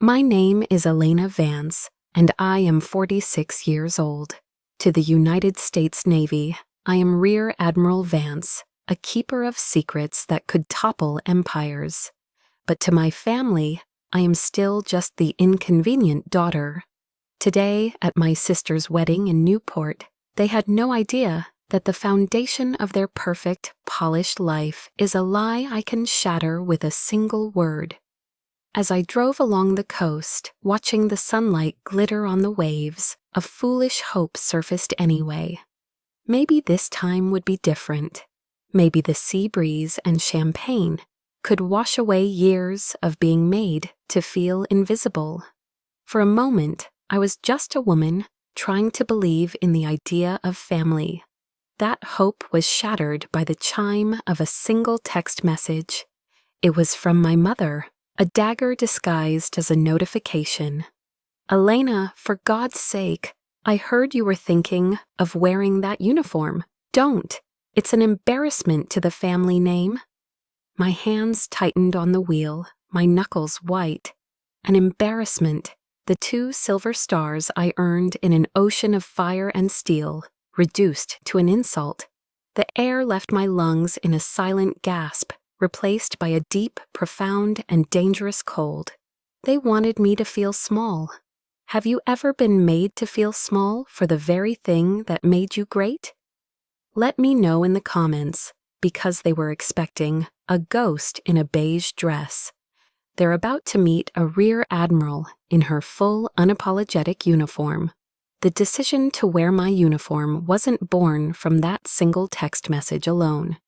My name is Elena Vance, and I am 46 years old. To the United States Navy, I am Rear Admiral Vance, a keeper of secrets that could topple empires. But to my family, I am still just the inconvenient daughter. Today, at my sister's wedding in Newport, they had no idea that the foundation of their perfect, polished life is a lie I can shatter with a single word. As I drove along the coast, watching the sunlight glitter on the waves, a foolish hope surfaced anyway. Maybe this time would be different. Maybe the sea breeze and champagne could wash away years of being made to feel invisible. For a moment, I was just a woman trying to believe in the idea of family. That hope was shattered by the chime of a single text message. It was from my mother, a dagger disguised as a notification. "Elena, for God's sake, I heard you were thinking of wearing that uniform. Don't. It's an embarrassment to the family name." My hands tightened on the wheel, my knuckles white. An embarrassment, the 2 silver stars I earned in an ocean of fire and steel, reduced to an insult. The air left my lungs in a silent gasp, replaced by a deep, profound, and dangerous cold. They wanted me to feel small. Have you ever been made to feel small for the very thing that made you great? Let me know in the comments, because they were expecting a ghost in a beige dress. They're about to meet a Rear Admiral in her full, unapologetic uniform. The decision to wear my uniform wasn't born from that single text message alone.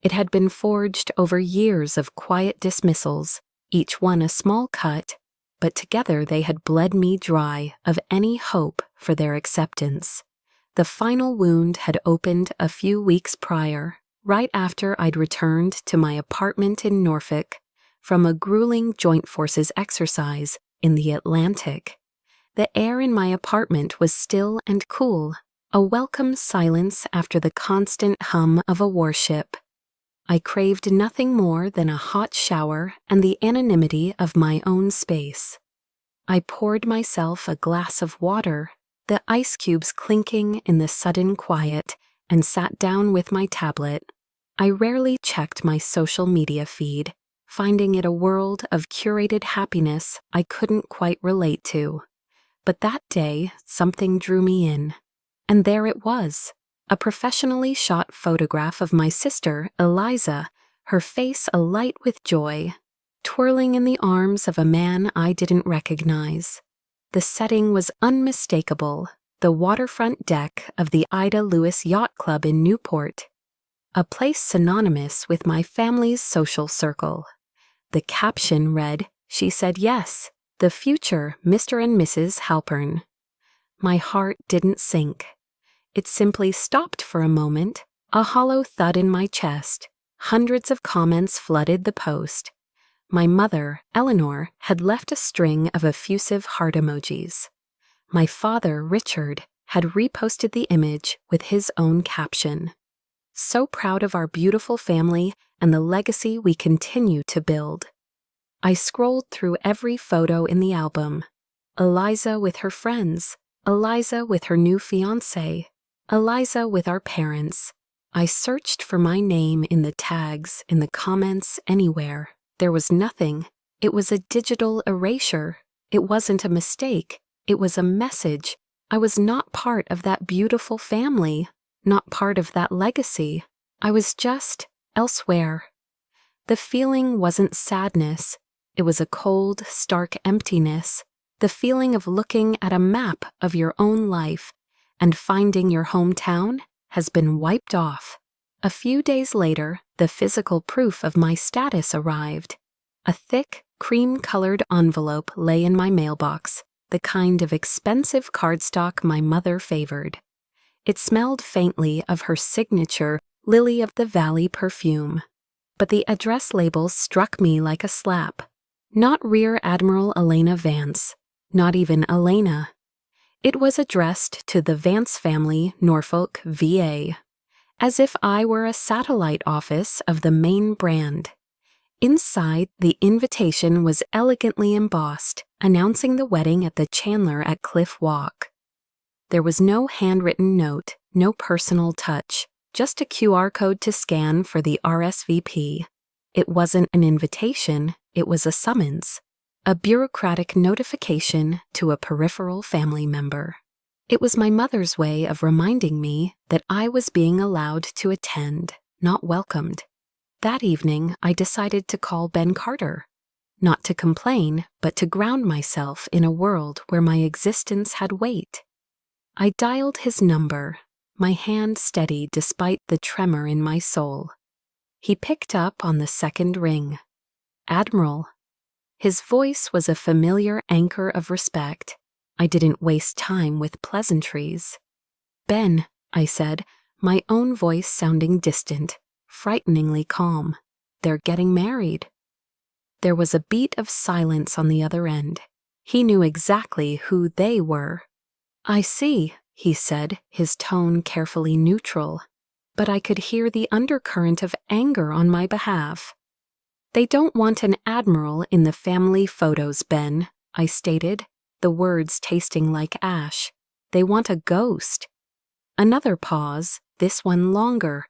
It had been forged over years of quiet dismissals, each one a small cut, but together they had bled me dry of any hope for their acceptance. The final wound had opened a few weeks prior, right after I'd returned to my apartment in Norfolk from a grueling joint forces exercise in the Atlantic. The air in my apartment was still and cool, a welcome silence after the constant hum of a warship. I craved nothing more than a hot shower and the anonymity of my own space. I poured myself a glass of water, the ice cubes clinking in the sudden quiet, and sat down with my tablet. I rarely checked my social media feed, finding it a world of curated happiness I couldn't quite relate to. But that day, something drew me in. And there it was, a professionally shot photograph of my sister, Eliza, her face alight with joy, twirling in the arms of a man I didn't recognize. The setting was unmistakable, the waterfront deck of the Ida Lewis Yacht Club in Newport, a place synonymous with my family's social circle. The caption read, "She said yes. The future Mr. and Mrs. Halpern." My heart didn't sink. It simply stopped for a moment, a hollow thud in my chest. Hundreds of comments flooded the post. My mother, Eleanor, had left a string of effusive heart emojis. My father, Richard, had reposted the image with his own caption. "So proud of our beautiful family and the legacy we continue to build." I scrolled through every photo in the album. Eliza with her friends, Eliza with her new fiancé, Eliza with our parents. I searched for my name in the tags, in the comments, anywhere. There was nothing. It was a digital erasure. It wasn't a mistake. It was a message. I was not part of that beautiful family, not part of that legacy. I was just elsewhere. The feeling wasn't sadness. It was a cold, stark emptiness, the feeling of looking at a map of your own life and finding your hometown has been wiped off. A few days later, the physical proof of my status arrived. A thick, cream-colored envelope lay in my mailbox, the kind of expensive cardstock my mother favored. It smelled faintly of her signature Lily of the Valley perfume. But the address label struck me like a slap. Not Rear Admiral Elena Vance, not even Elena. It was addressed to the Vance family, Norfolk, VA, as if I were a satellite office of the main brand. Inside, the invitation was elegantly embossed, announcing the wedding at the Chandler at Cliff Walk. There was no handwritten note, no personal touch, just a QR code to scan for the RSVP. It wasn't an invitation, it was a summons, a bureaucratic notification to a peripheral family member. It was my mother's way of reminding me that I was being allowed to attend, not welcomed. That evening, I decided to call Ben Carter. Not to complain, but to ground myself in a world where my existence had weight. I dialed his number, my hand steady despite the tremor in my soul. He picked up on the second ring. Admiral. His voice was a familiar anchor of respect. I didn't waste time with pleasantries. Ben, I said, my own voice sounding distant, frighteningly calm. They're getting married. There was a beat of silence on the other end. He knew exactly who they were. I see, he said, his tone carefully neutral, but I could hear the undercurrent of anger on my behalf. They don't want an admiral in the family photos, Ben, I stated, the words tasting like ash. They want a ghost. Another pause, this one longer.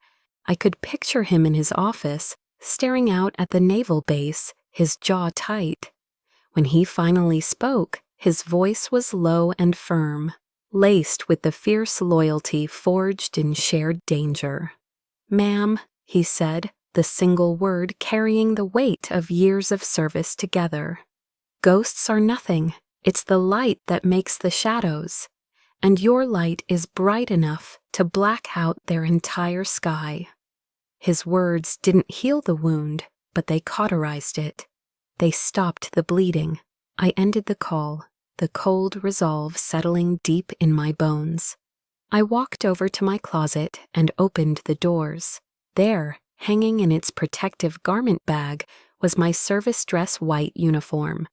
I could picture him in his office, staring out at the naval base, his jaw tight. When he finally spoke, his voice was low and firm, laced with the fierce loyalty forged in shared danger. Ma'am, he said, the single word carrying the weight of years of service together. Ghosts are nothing. It's the light that makes the shadows. And your light is bright enough to black out their entire sky. His words didn't heal the wound, but they cauterized it. They stopped the bleeding. I ended the call, the cold resolve settling deep in my bones. I walked over to my closet and opened the doors. There, hanging in its protective garment bag, was my service dress white uniform.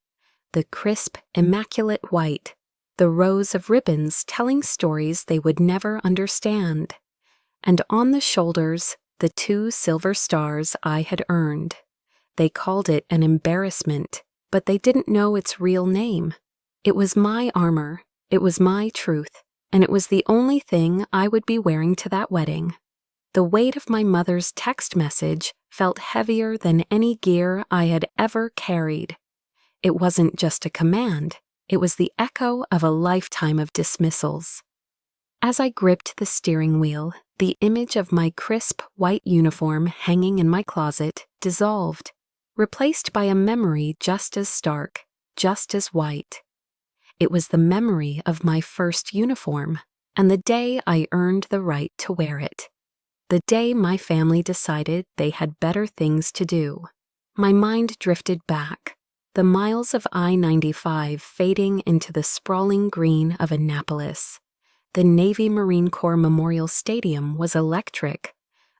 The crisp, immaculate white, the rows of ribbons telling stories they would never understand. And on the shoulders, the 2 silver stars I had earned. They called it an embarrassment, but they didn't know its real name. It was my armor, it was my truth, and it was the only thing I would be wearing to that wedding. The weight of my mother's text message felt heavier than any gear I had ever carried. It wasn't just a command, it was the echo of a lifetime of dismissals. As I gripped the steering wheel, the image of my crisp white uniform hanging in my closet dissolved, replaced by a memory just as stark, just as white. It was the memory of my first uniform, and the day I earned the right to wear it. The day my family decided they had better things to do. My mind drifted back, the miles of I-95 fading into the sprawling green of Annapolis. The Navy Marine Corps Memorial Stadium was electric,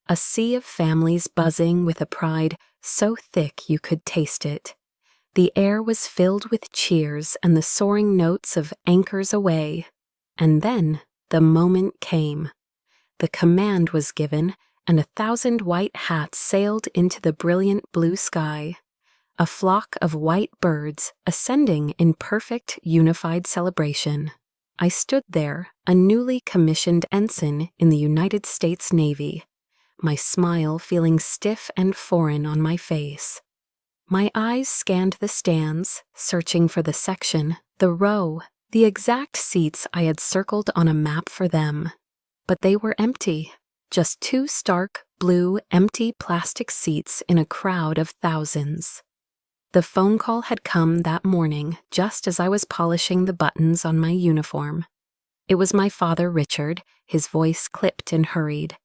a sea of families buzzing with a pride so thick you could taste it. The air was filled with cheers and the soaring notes of "Anchors Aweigh." And then the moment came. The command was given, and 1,000 white hats sailed into the brilliant blue sky. A flock of white birds ascending in perfect unified celebration. I stood there, a newly commissioned ensign in the United States Navy, my smile feeling stiff and foreign on my face. My eyes scanned the stands, searching for the section, the row, the exact seats I had circled on a map for them. But they were empty, just 2 stark, blue, empty plastic seats in a crowd of thousands. The phone call had come that morning just as I was polishing the buttons on my uniform. It was my father, Richard, his voice clipped and hurried.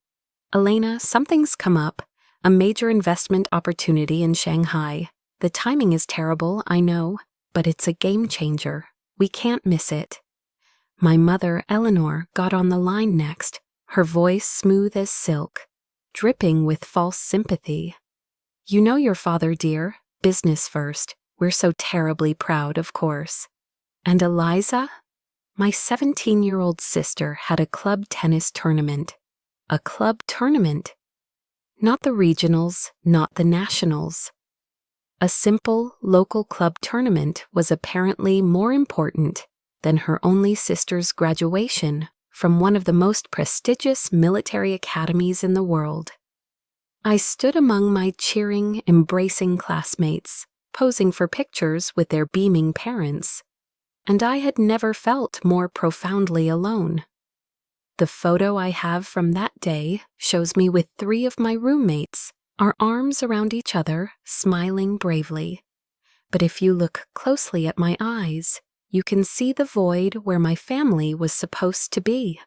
"Elena, something's come up, a major investment opportunity in Shanghai. The timing is terrible, I know, but it's a game changer. We can't miss it." My mother, Eleanor, got on the line next, her voice smooth as silk, dripping with false sympathy. "You know your father, dear. Business first. We're so terribly proud, of course." And Eliza? My 17-year-old sister had a club tennis tournament. A club tournament. Not the regionals, not the nationals. A simple local club tournament was apparently more important than her only sister's graduation from one of the most prestigious military academies in the world. I stood among my cheering, embracing classmates, posing for pictures with their beaming parents, and I had never felt more profoundly alone. The photo I have from that day shows me with 3 of my roommates, our arms around each other, smiling bravely. But if you look closely at my eyes, you can see the void where my family was supposed to be.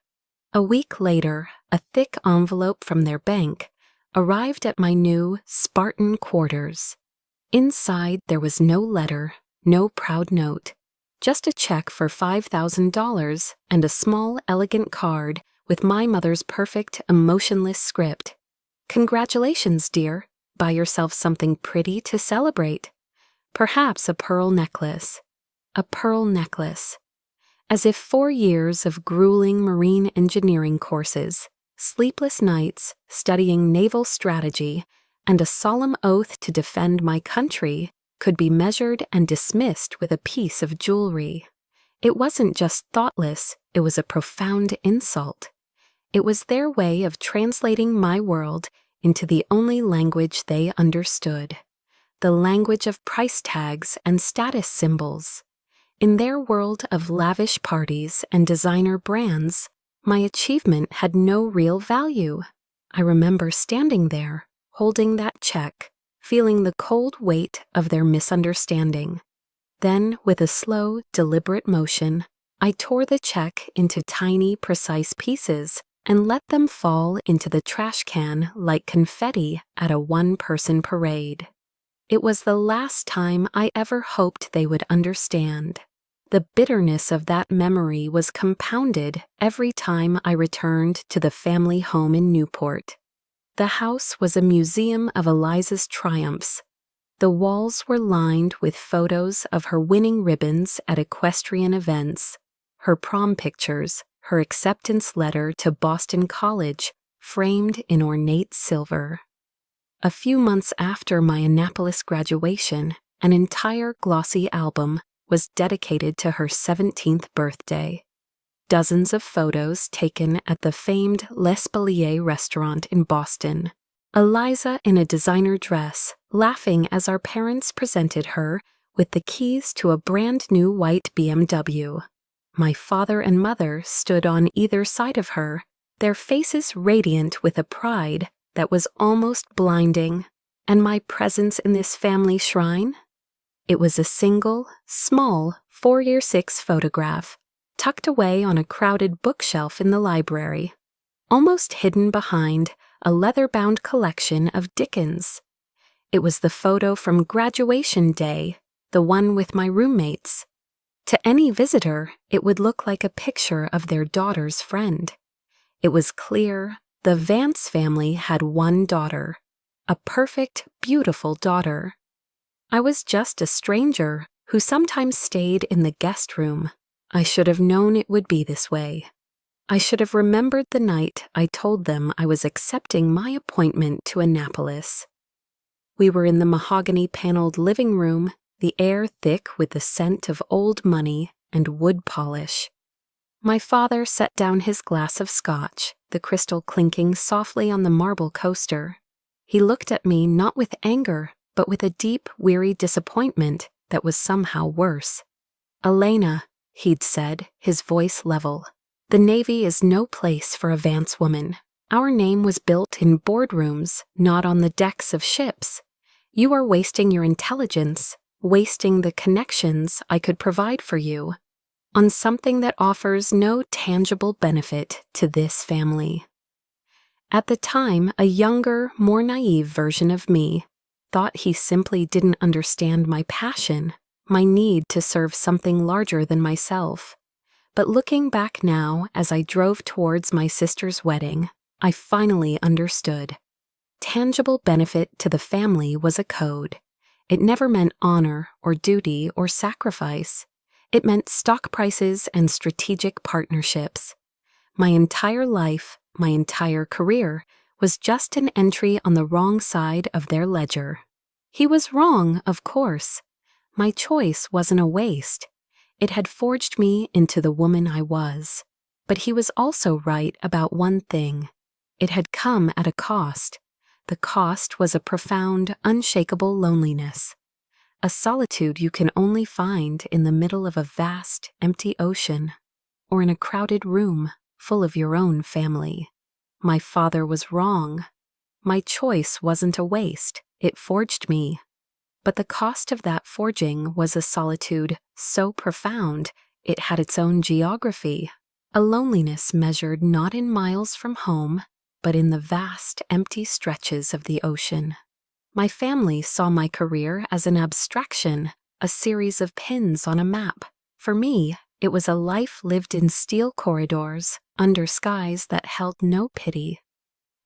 A week later, a thick envelope from their bank arrived at my new Spartan quarters. Inside there was no letter, no proud note, just a check for $5,000 and a small, elegant card with my mother's perfect, emotionless script. "Congratulations, dear. Buy yourself something pretty to celebrate. Perhaps a pearl necklace." A pearl necklace. As if 4 years of grueling marine engineering courses, sleepless nights studying naval strategy, and a solemn oath to defend my country could be measured and dismissed with a piece of jewelry. It wasn't just thoughtless, it was a profound insult. It was their way of translating my world into the only language they understood, the language of price tags and status symbols. In their world of lavish parties and designer brands, my achievement had no real value. I remember standing there, holding that check, feeling the cold weight of their misunderstanding. Then, with a slow, deliberate motion, I tore the check into tiny, precise pieces and let them fall into the trash can like confetti at a one-person parade. It was the last time I ever hoped they would understand. The bitterness of that memory was compounded every time I returned to the family home in Newport. The house was a museum of Eliza's triumphs. The walls were lined with photos of her winning ribbons at equestrian events, her prom pictures, her acceptance letter to Boston College, framed in ornate silver. A few months after my Annapolis graduation, an entire glossy album was dedicated to her 17th birthday. Dozens of photos taken at the famed L'Espalier restaurant in Boston. Eliza in a designer dress, laughing as our parents presented her with the keys to a brand new white BMW. My father and mother stood on either side of her, their faces radiant with a pride that was almost blinding. And my presence in this family shrine? It was a single, small 4x6 photograph, tucked away on a crowded bookshelf in the library, almost hidden behind a leather-bound collection of Dickens. It was the photo from graduation day, the one with my roommates. To any visitor, it would look like a picture of their daughter's friend. It was clear the Vance family had one daughter, a perfect, beautiful daughter. I was just a stranger who sometimes stayed in the guest room. I should have known it would be this way. I should have remembered the night I told them I was accepting my appointment to Annapolis. We were in the mahogany-paneled living room, the air thick with the scent of old money and wood polish. My father set down his glass of scotch, the crystal clinking softly on the marble coaster. He looked at me not with anger, but with a deep, weary disappointment that was somehow worse. "Elena," he'd said, his voice level, "the Navy is no place for a Vance woman. Our name was built in boardrooms, not on the decks of ships. You are wasting your intelligence, wasting the connections I could provide for you, on something that offers no tangible benefit to this family." At the time, a younger, more naive version of me thought he simply didn't understand my passion, my need to serve something larger than myself. But looking back now as I drove towards my sister's wedding, I finally understood. Tangible benefit to the family was a code. It never meant honor or duty or sacrifice. It meant stock prices and strategic partnerships. My entire life, my entire career, was just an entry on the wrong side of their ledger. He was wrong, of course. My choice wasn't a waste. It had forged me into the woman I was. But he was also right about one thing. It had come at a cost. The cost was a profound, unshakable loneliness. A solitude you can only find in the middle of a vast, empty ocean, or in a crowded room full of your own family. My father was wrong. My choice wasn't a waste. It forged me. But the cost of that forging was a solitude so profound it had its own geography, a loneliness measured not in miles from home, but in the vast, empty stretches of the ocean. My family saw my career as an abstraction, a series of pins on a map. For me, it was a life lived in steel corridors, under skies that held no pity.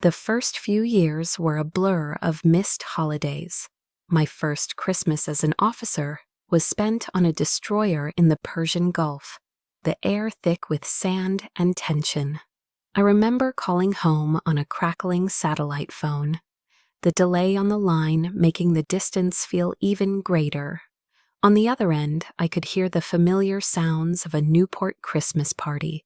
The first few years were a blur of missed holidays. My first Christmas as an officer was spent on a destroyer in the Persian Gulf, the air thick with sand and tension. I remember calling home on a crackling satellite phone, the delay on the line making the distance feel even greater. On the other end, I could hear the familiar sounds of a Newport Christmas party,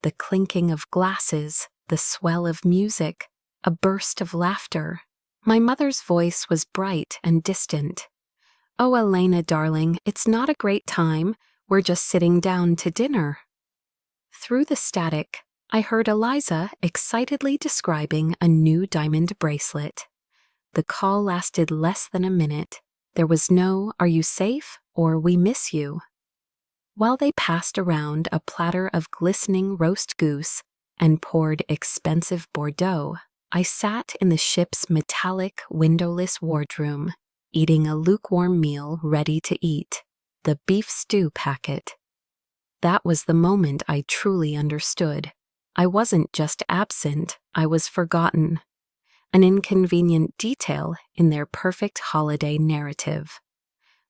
the clinking of glasses, the swell of music, a burst of laughter. My mother's voice was bright and distant. "Oh, Elena, darling, it's not a great time. We're just sitting down to dinner." Through the static, I heard Eliza excitedly describing a new diamond bracelet. The call lasted less than a minute. There was no "Are you safe?" or "We miss you." While they passed around a platter of glistening roast goose and poured expensive Bordeaux, I sat in the ship's metallic, windowless wardroom, eating a lukewarm meal ready to eat, the beef stew packet. That was the moment I truly understood. I wasn't just absent, I was forgotten. An inconvenient detail in their perfect holiday narrative.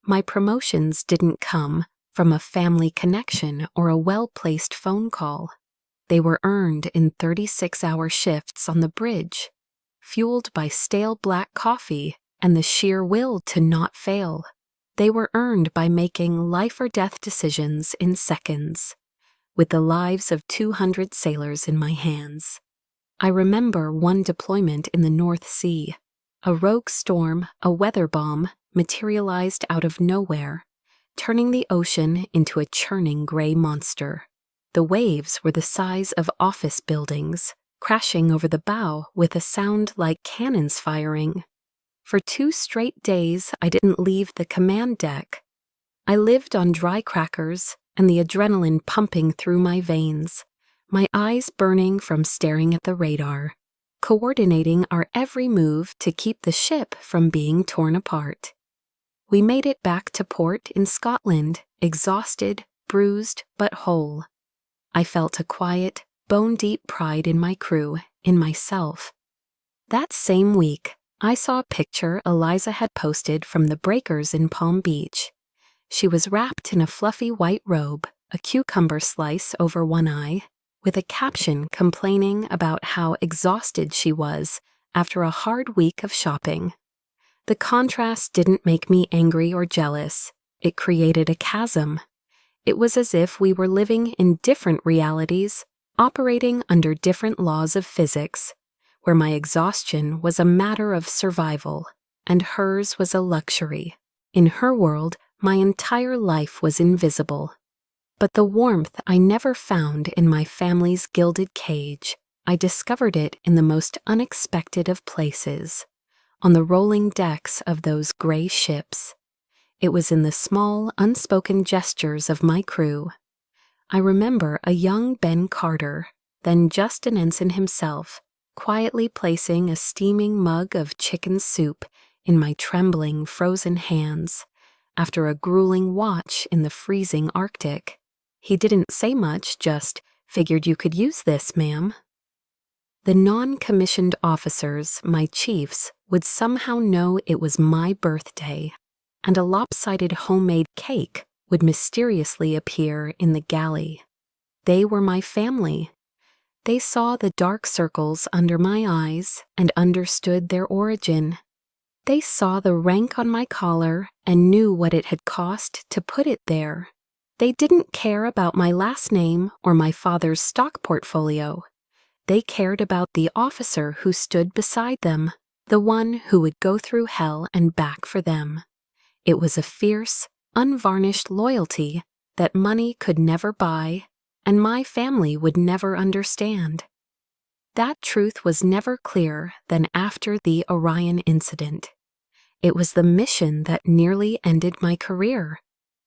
My promotions didn't come from a family connection or a well-placed phone call. They were earned in 36-hour shifts on the bridge, fueled by stale black coffee and the sheer will to not fail. They were earned by making life-or-death decisions in seconds, with the lives of 200 sailors in my hands. I remember one deployment in the North Sea. A rogue storm, a weather bomb, materialized out of nowhere, turning the ocean into a churning gray monster. The waves were the size of office buildings, crashing over the bow with a sound like cannons firing. For 2 straight days, I didn't leave the command deck. I lived on dry crackers and the adrenaline pumping through my veins, my eyes burning from staring at the radar, coordinating our every move to keep the ship from being torn apart. We made it back to port in Scotland, exhausted, bruised, but whole. I felt a quiet, bone-deep pride in my crew, in myself. That same week, I saw a picture Eliza had posted from the breakers in Palm Beach. She was wrapped in a fluffy white robe, a cucumber slice over one eye, with a caption complaining about how exhausted she was after a hard week of shopping. The contrast didn't make me angry or jealous. It created a chasm. It was as if we were living in different realities, operating under different laws of physics, where my exhaustion was a matter of survival, and hers was a luxury. In her world, my entire life was invisible. But the warmth I never found in my family's gilded cage, I discovered it in the most unexpected of places, on the rolling decks of those gray ships. It was in the small, unspoken gestures of my crew. I remember a young Ben Carter, then just an ensign himself, quietly placing a steaming mug of chicken soup in my trembling, frozen hands after a grueling watch in the freezing Arctic. He didn't say much, just, "Figured you could use this, ma'am." The non-commissioned officers, my chiefs, would somehow know it was my birthday, and a lopsided homemade cake would mysteriously appear in the galley. They were my family. They saw the dark circles under my eyes and understood their origin. They saw the rank on my collar and knew what it had cost to put it there. They didn't care about my last name or my father's stock portfolio. They cared about the officer who stood beside them, the one who would go through hell and back for them. It was a fierce, unvarnished loyalty that money could never buy, and my family would never understand. That truth was never clearer than after the Orion incident. It was the mission that nearly ended my career,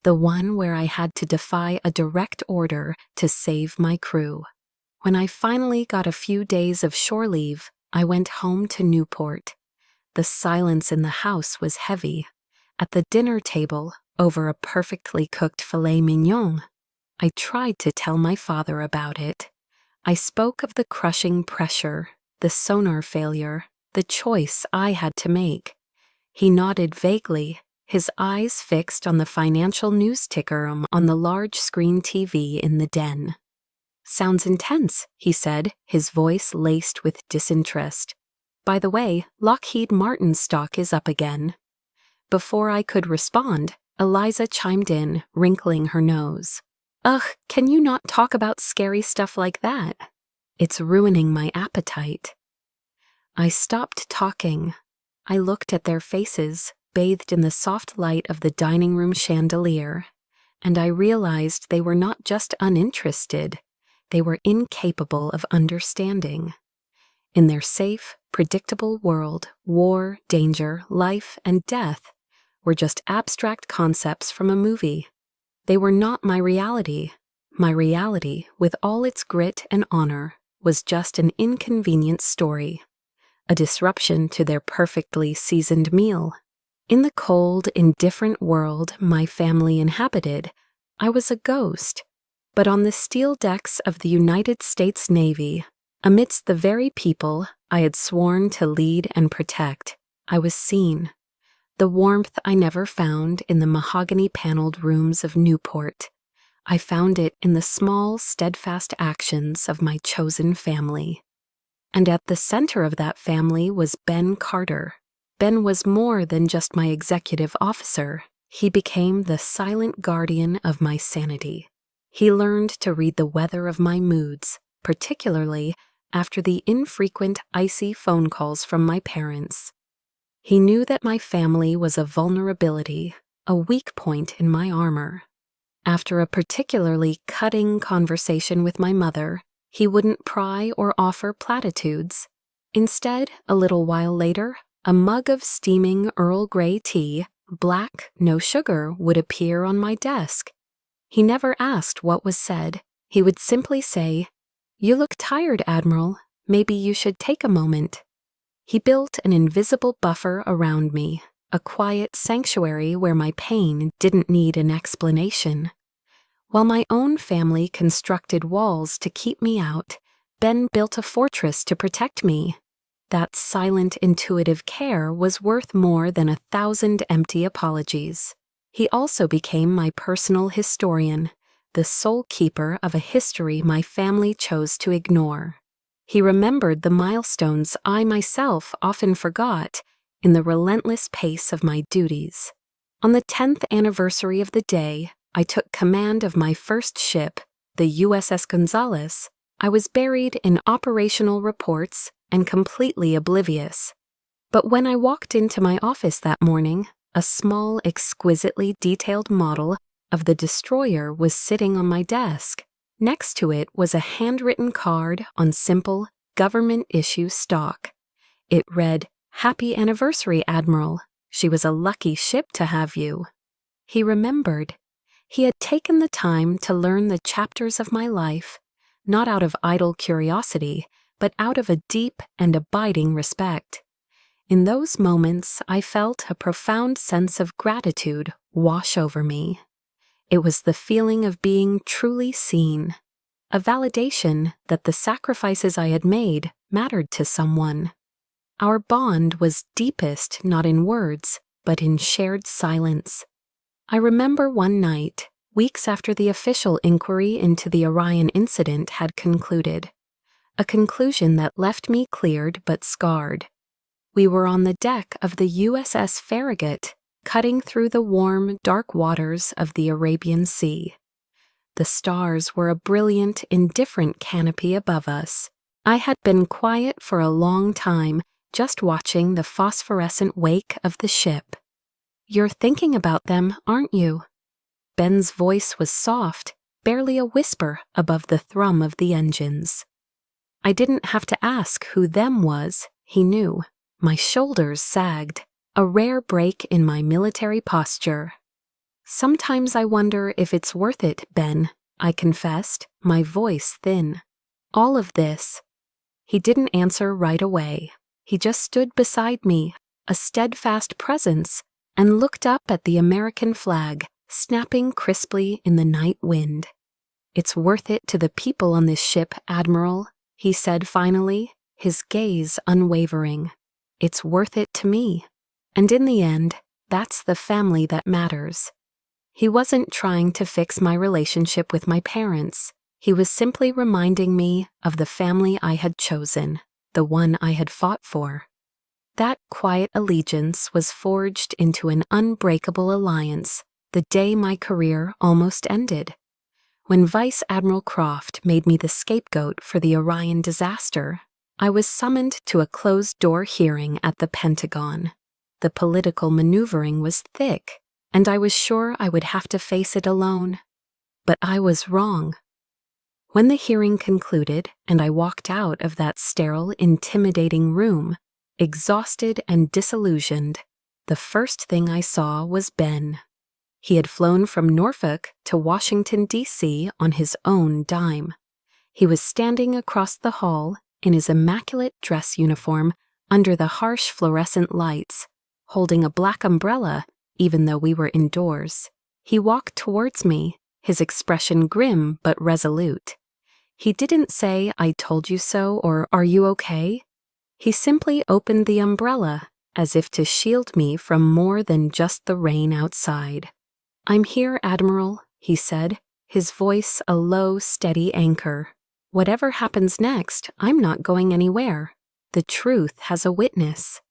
the one where I had to defy a direct order to save my crew. When I finally got a few days of shore leave, I went home to Newport. The silence in the house was heavy. At the dinner table, over a perfectly cooked filet mignon, I tried to tell my father about it. I spoke of the crushing pressure, the sonar failure, the choice I had to make. He nodded vaguely, his eyes fixed on the financial news ticker on the large screen TV in the den. "Sounds intense," he said, his voice laced with disinterest. "By the way, Lockheed Martin's stock is up again." Before I could respond, Eliza chimed in, wrinkling her nose. "Ugh, can you not talk about scary stuff like that? It's ruining my appetite." I stopped talking. I looked at their faces, bathed in the soft light of the dining room chandelier, and I realized they were not just uninterested, they were incapable of understanding. In their safe, predictable world, war, danger, life, and death were just abstract concepts from a movie. They were not my reality. My reality, with all its grit and honor, was just an inconvenient story, a disruption to their perfectly seasoned meal. In the cold, indifferent world my family inhabited, I was a ghost. But on the steel decks of the United States Navy, amidst the very people I had sworn to lead and protect, I was seen. The warmth I never found in the mahogany-paneled rooms of Newport. I found it in the small, steadfast actions of my chosen family. And at the center of that family was Ben Carter. Ben was more than just my executive officer. He became the silent guardian of my sanity. He learned to read the weather of my moods, particularly after the infrequent icy phone calls from my parents. He knew that my family was a vulnerability, a weak point in my armor. After a particularly cutting conversation with my mother, he wouldn't pry or offer platitudes. Instead, a little while later, a mug of steaming Earl Grey tea, black, no sugar, would appear on my desk. He never asked what was said. He would simply say, "You look tired, Admiral. Maybe you should take a moment." He built an invisible buffer around me, a quiet sanctuary where my pain didn't need an explanation. While my own family constructed walls to keep me out, Ben built a fortress to protect me. That silent, intuitive care was worth more than 1,000 empty apologies. He also became my personal historian, the sole keeper of a history my family chose to ignore. He remembered the milestones I myself often forgot in the relentless pace of my duties. On the 10th anniversary of the day I took command of my first ship, the USS Gonzales, I was buried in operational reports and completely oblivious. But when I walked into my office that morning, a small, exquisitely detailed model of the destroyer was sitting on my desk. Next to it was a handwritten card on simple, government-issue stock. It read, "Happy anniversary, Admiral. She was a lucky ship to have you." He remembered. He had taken the time to learn the chapters of my life, not out of idle curiosity, but out of a deep and abiding respect. In those moments, I felt a profound sense of gratitude wash over me. It was the feeling of being truly seen, a validation that the sacrifices I had made mattered to someone. Our bond was deepest not in words, but in shared silence. I remember one night, weeks after the official inquiry into the Orion incident had concluded, a conclusion that left me cleared but scarred. We were on the deck of the USS Farragut, cutting through the warm, dark waters of the Arabian Sea. The stars were a brilliant, indifferent canopy above us. I had been quiet for a long time, just watching the phosphorescent wake of the ship. "You're thinking about them, aren't you?" Ben's voice was soft, barely a whisper above the thrum of the engines. I didn't have to ask who them was, he knew. My shoulders sagged, a rare break in my military posture. "Sometimes I wonder if it's worth it, Ben," I confessed, my voice thin. "All of this." He didn't answer right away. He just stood beside me, a steadfast presence, and looked up at the American flag, snapping crisply in the night wind. "It's worth it to the people on this ship, Admiral," he said finally, his gaze unwavering. "It's worth it to me. And in the end, that's the family that matters." He wasn't trying to fix my relationship with my parents. He was simply reminding me of the family I had chosen, the one I had fought for. That quiet allegiance was forged into an unbreakable alliance the day my career almost ended. When Vice Admiral Croft made me the scapegoat for the Orion disaster, I was summoned to a closed-door hearing at the Pentagon. The political maneuvering was thick, and I was sure I would have to face it alone. But I was wrong. When the hearing concluded and I walked out of that sterile, intimidating room, exhausted and disillusioned, the first thing I saw was Ben. He had flown from Norfolk to Washington, D.C. on his own dime. He was standing across the hall in his immaculate dress uniform under the harsh fluorescent lights, holding a black umbrella even though we were indoors. He walked towards me, his expression grim but resolute. He didn't say, "I told you so," or "Are you okay?" He simply opened the umbrella, as if to shield me from more than just the rain outside. "I'm here, Admiral," he said, his voice a low, steady anchor. "Whatever happens next, I'm not going anywhere. The truth has a witness."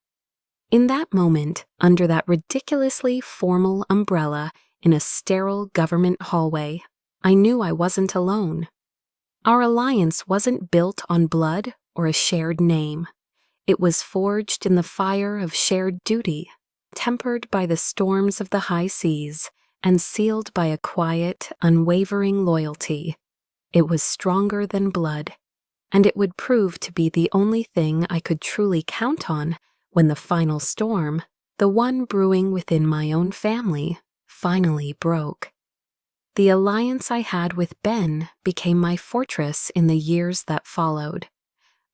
In that moment, under that ridiculously formal umbrella in a sterile government hallway, I knew I wasn't alone. Our alliance wasn't built on blood or a shared name. It was forged in the fire of shared duty, tempered by the storms of the high seas, and sealed by a quiet, unwavering loyalty. It was stronger than blood, and it would prove to be the only thing I could truly count on when the final storm, the one brewing within my own family, finally broke. The alliance I had with Ben became my fortress in the years that followed,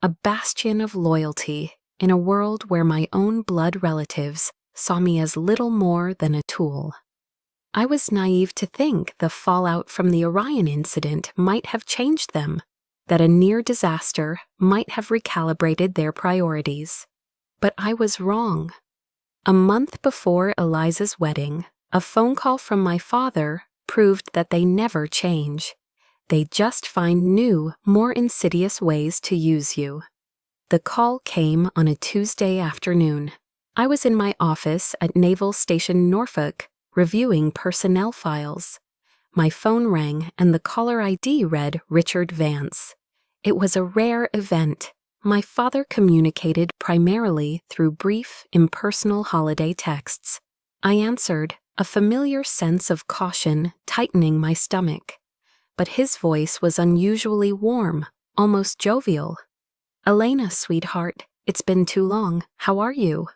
a bastion of loyalty in a world where my own blood relatives saw me as little more than a tool. I was naive to think the fallout from the Orion incident might have changed them, that a near disaster might have recalibrated their priorities. But I was wrong. A month before Eliza's wedding, a phone call from my father proved that they never change. They just find new, more insidious ways to use you. The call came on a Tuesday afternoon. I was in my office at Naval Station Norfolk, reviewing personnel files. My phone rang and the caller ID read Richard Vance. It was a rare event. My father communicated primarily through brief, impersonal holiday texts. I answered, a familiar sense of caution tightening my stomach. But his voice was unusually warm, almost jovial. "Elena, sweetheart, it's been too long. How are you?"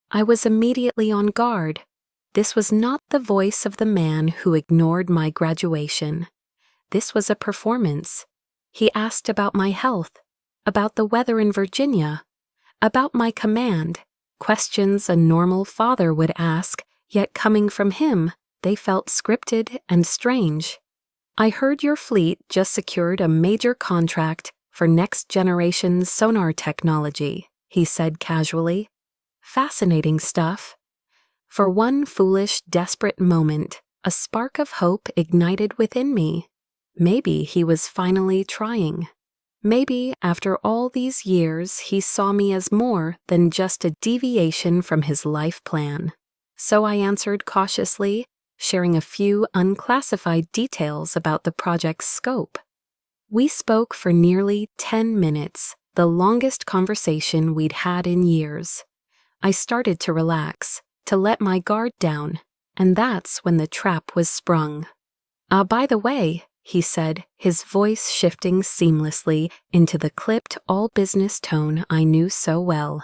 I was immediately on guard. This was not the voice of the man who ignored my graduation. This was a performance. He asked about my health, about the weather in Virginia, about my command, questions a normal father would ask, yet coming from him, they felt scripted and strange. "I heard your fleet just secured a major contract for next-generation sonar technology," he said casually. "Fascinating stuff." For one foolish, desperate moment, a spark of hope ignited within me. Maybe he was finally trying. Maybe after all these years he saw me as more than just a deviation from his life plan. So I answered cautiously, sharing a few unclassified details about the project's scope. We spoke for nearly 10 minutes, the longest conversation we'd had in years. I started to relax, to let my guard down, and that's when the trap was sprung. By the way," he said, his voice shifting seamlessly into the clipped all-business tone I knew so well.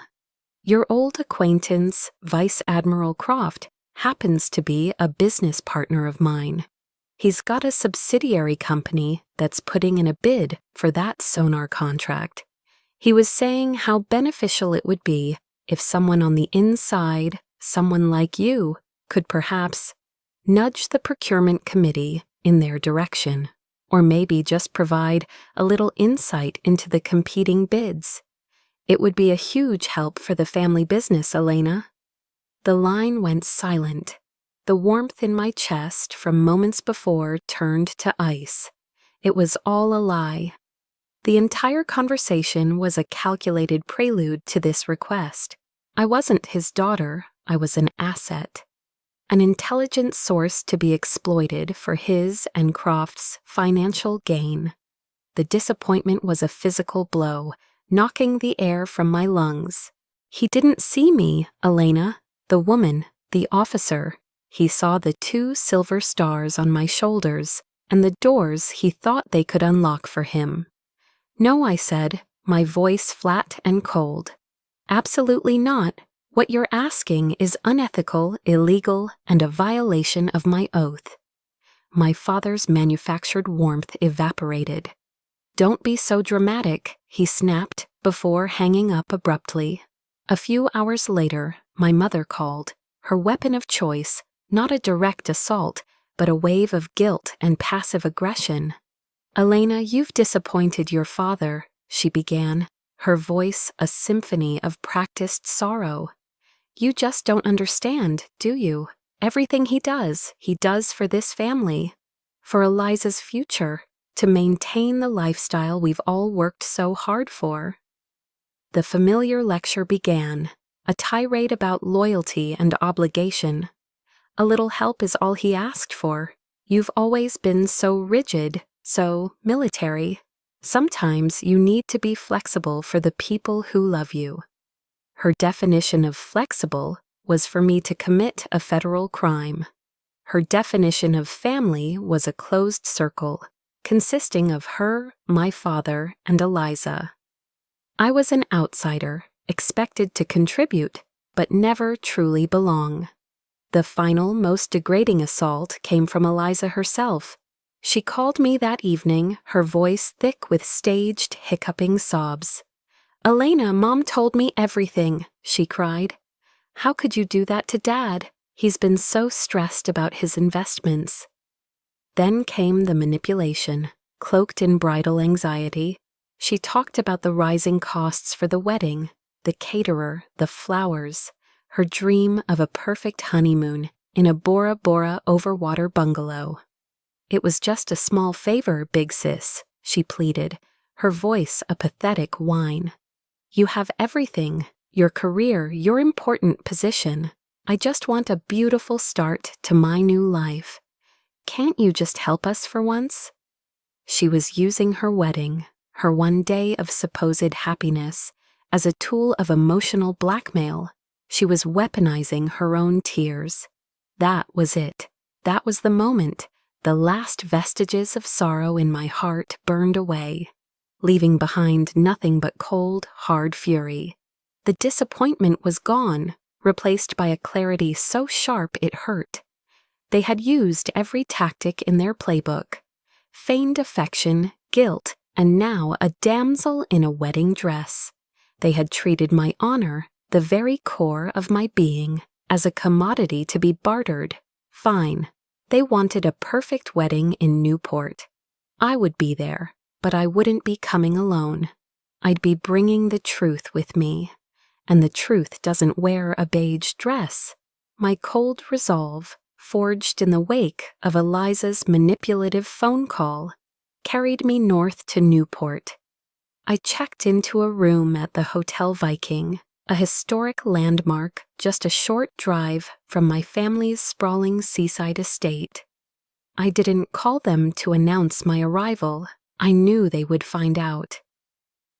"Your old acquaintance, Vice Admiral Croft, happens to be a business partner of mine. He's got a subsidiary company that's putting in a bid for that sonar contract. He was saying how beneficial it would be if someone on the inside, someone like you, could perhaps nudge the procurement committee in their direction, or maybe just provide a little insight into the competing bids. It would be a huge help for the family business, Elena." The line went silent. The warmth in my chest from moments before turned to ice. It was all a lie. The entire conversation was a calculated prelude to this request. I wasn't his daughter, I was an asset. An intelligent source to be exploited for his and Croft's financial gain. The disappointment was a physical blow, knocking the air from my lungs. He didn't see me, Elena, the woman, the officer. He saw the 2 silver stars on my shoulders and the doors he thought they could unlock for him. "No," I said, my voice flat and cold. "Absolutely not. What you're asking is unethical, illegal, and a violation of my oath." My father's manufactured warmth evaporated. "Don't be so dramatic," he snapped before hanging up abruptly. A few hours later, my mother called, her weapon of choice, not a direct assault, but a wave of guilt and passive aggression. "Elena, you've disappointed your father," she began, her voice a symphony of practiced sorrow. "You just don't understand, do you? Everything he does for this family, for Eliza's future, to maintain the lifestyle we've all worked so hard for." The familiar lecture began, a tirade about loyalty and obligation. "A little help is all he asked for. You've always been so rigid, so military. Sometimes you need to be flexible for the people who love you." Her definition of flexible was for me to commit a federal crime. Her definition of family was a closed circle, consisting of her, my father, and Eliza. I was an outsider, expected to contribute, but never truly belong. The final, most degrading assault came from Eliza herself. She called me that evening, her voice thick with staged, hiccuping sobs. "Elena, Mom told me everything," she cried. "How could you do that to Dad? He's been so stressed about his investments." Then came the manipulation, cloaked in bridal anxiety. She talked about the rising costs for the wedding, the caterer, the flowers, her dream of a perfect honeymoon in a Bora Bora overwater bungalow. "It was just a small favor, big sis," she pleaded, her voice a pathetic whine. "You have everything, your career, your important position. I just want a beautiful start to my new life. Can't you just help us for once?" She was using her wedding, her one day of supposed happiness, as a tool of emotional blackmail. She was weaponizing her own tears. That was it. That was the moment. The last vestiges of sorrow in my heart burned away, leaving behind nothing but cold, hard fury. The disappointment was gone, replaced by a clarity so sharp it hurt. They had used every tactic in their playbook. Feigned affection, guilt, and now a damsel in a wedding dress. They had treated my honor, the very core of my being, as a commodity to be bartered. Fine. They wanted a perfect wedding in Newport. I would be there, but I wouldn't be coming alone. I'd be bringing the truth with me. And the truth doesn't wear a beige dress. My cold resolve, forged in the wake of Eliza's manipulative phone call, carried me north to Newport. I checked into a room at the Hotel Viking, a historic landmark just a short drive from my family's sprawling seaside estate. I didn't call them to announce my arrival. I knew they would find out.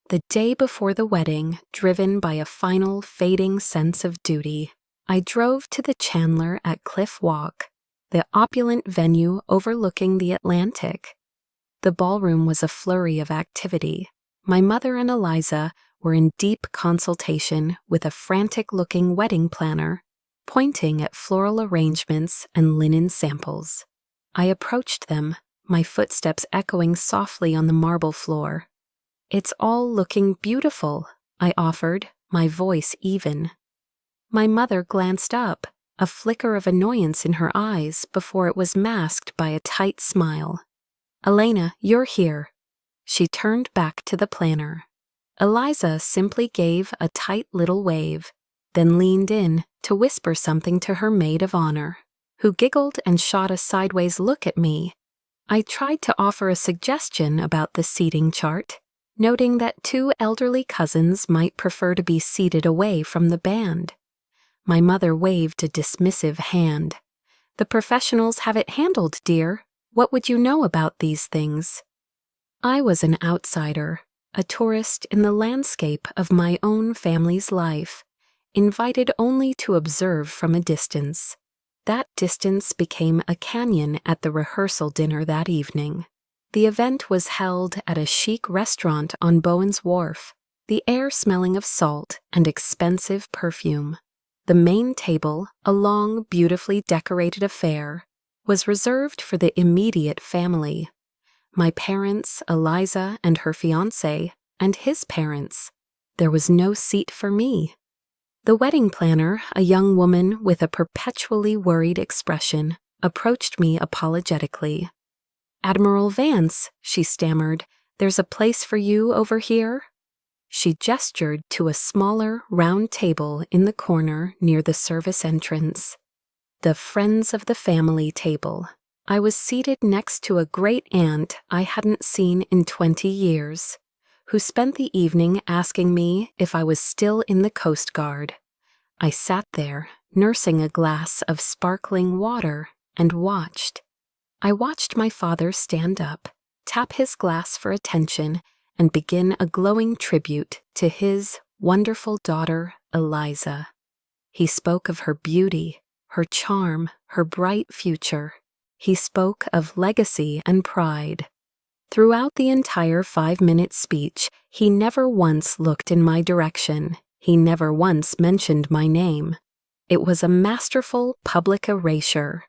The day before the wedding, driven by a final fading sense of duty, I drove to the Chandler at Cliff Walk, the opulent venue overlooking the Atlantic. The ballroom was a flurry of activity. My mother and Eliza were in deep consultation with a frantic-looking wedding planner, pointing at floral arrangements and linen samples. I approached them, my footsteps echoing softly on the marble floor. "It's all looking beautiful," I offered, my voice even. My mother glanced up, a flicker of annoyance in her eyes before it was masked by a tight smile. "Elena, you're here." She turned back to the planner. Eliza simply gave a tight little wave, then leaned in to whisper something to her maid of honor, who giggled and shot a sideways look at me. I tried to offer a suggestion about the seating chart, noting that 2 elderly cousins might prefer to be seated away from the band. My mother waved a dismissive hand. "The professionals have it handled, dear. What would you know about these things?" I was an outsider, a tourist in the landscape of my own family's life, invited only to observe from a distance. That distance became a canyon at the rehearsal dinner that evening. The event was held at a chic restaurant on Bowen's Wharf, the air smelling of salt and expensive perfume. The main table, a long, beautifully decorated affair, was reserved for the immediate family. My parents, Eliza and her fiancé, and his parents. There was no seat for me. The wedding planner, a young woman with a perpetually worried expression, approached me apologetically. "Admiral Vance," she stammered, "there's a place for you over here?" She gestured to a smaller, round table in the corner near the service entrance. The Friends of the Family table. I was seated next to a great-aunt I hadn't seen in 20 years, who spent the evening asking me if I was still in the Coast Guard. I sat there, nursing a glass of sparkling water, and watched. I watched my father stand up, tap his glass for attention, and begin a glowing tribute to his wonderful daughter, Eliza. He spoke of her beauty, her charm, her bright future. He spoke of legacy and pride. Throughout the entire 5-minute speech, he never once looked in my direction. He never once mentioned my name. It was a masterful public erasure.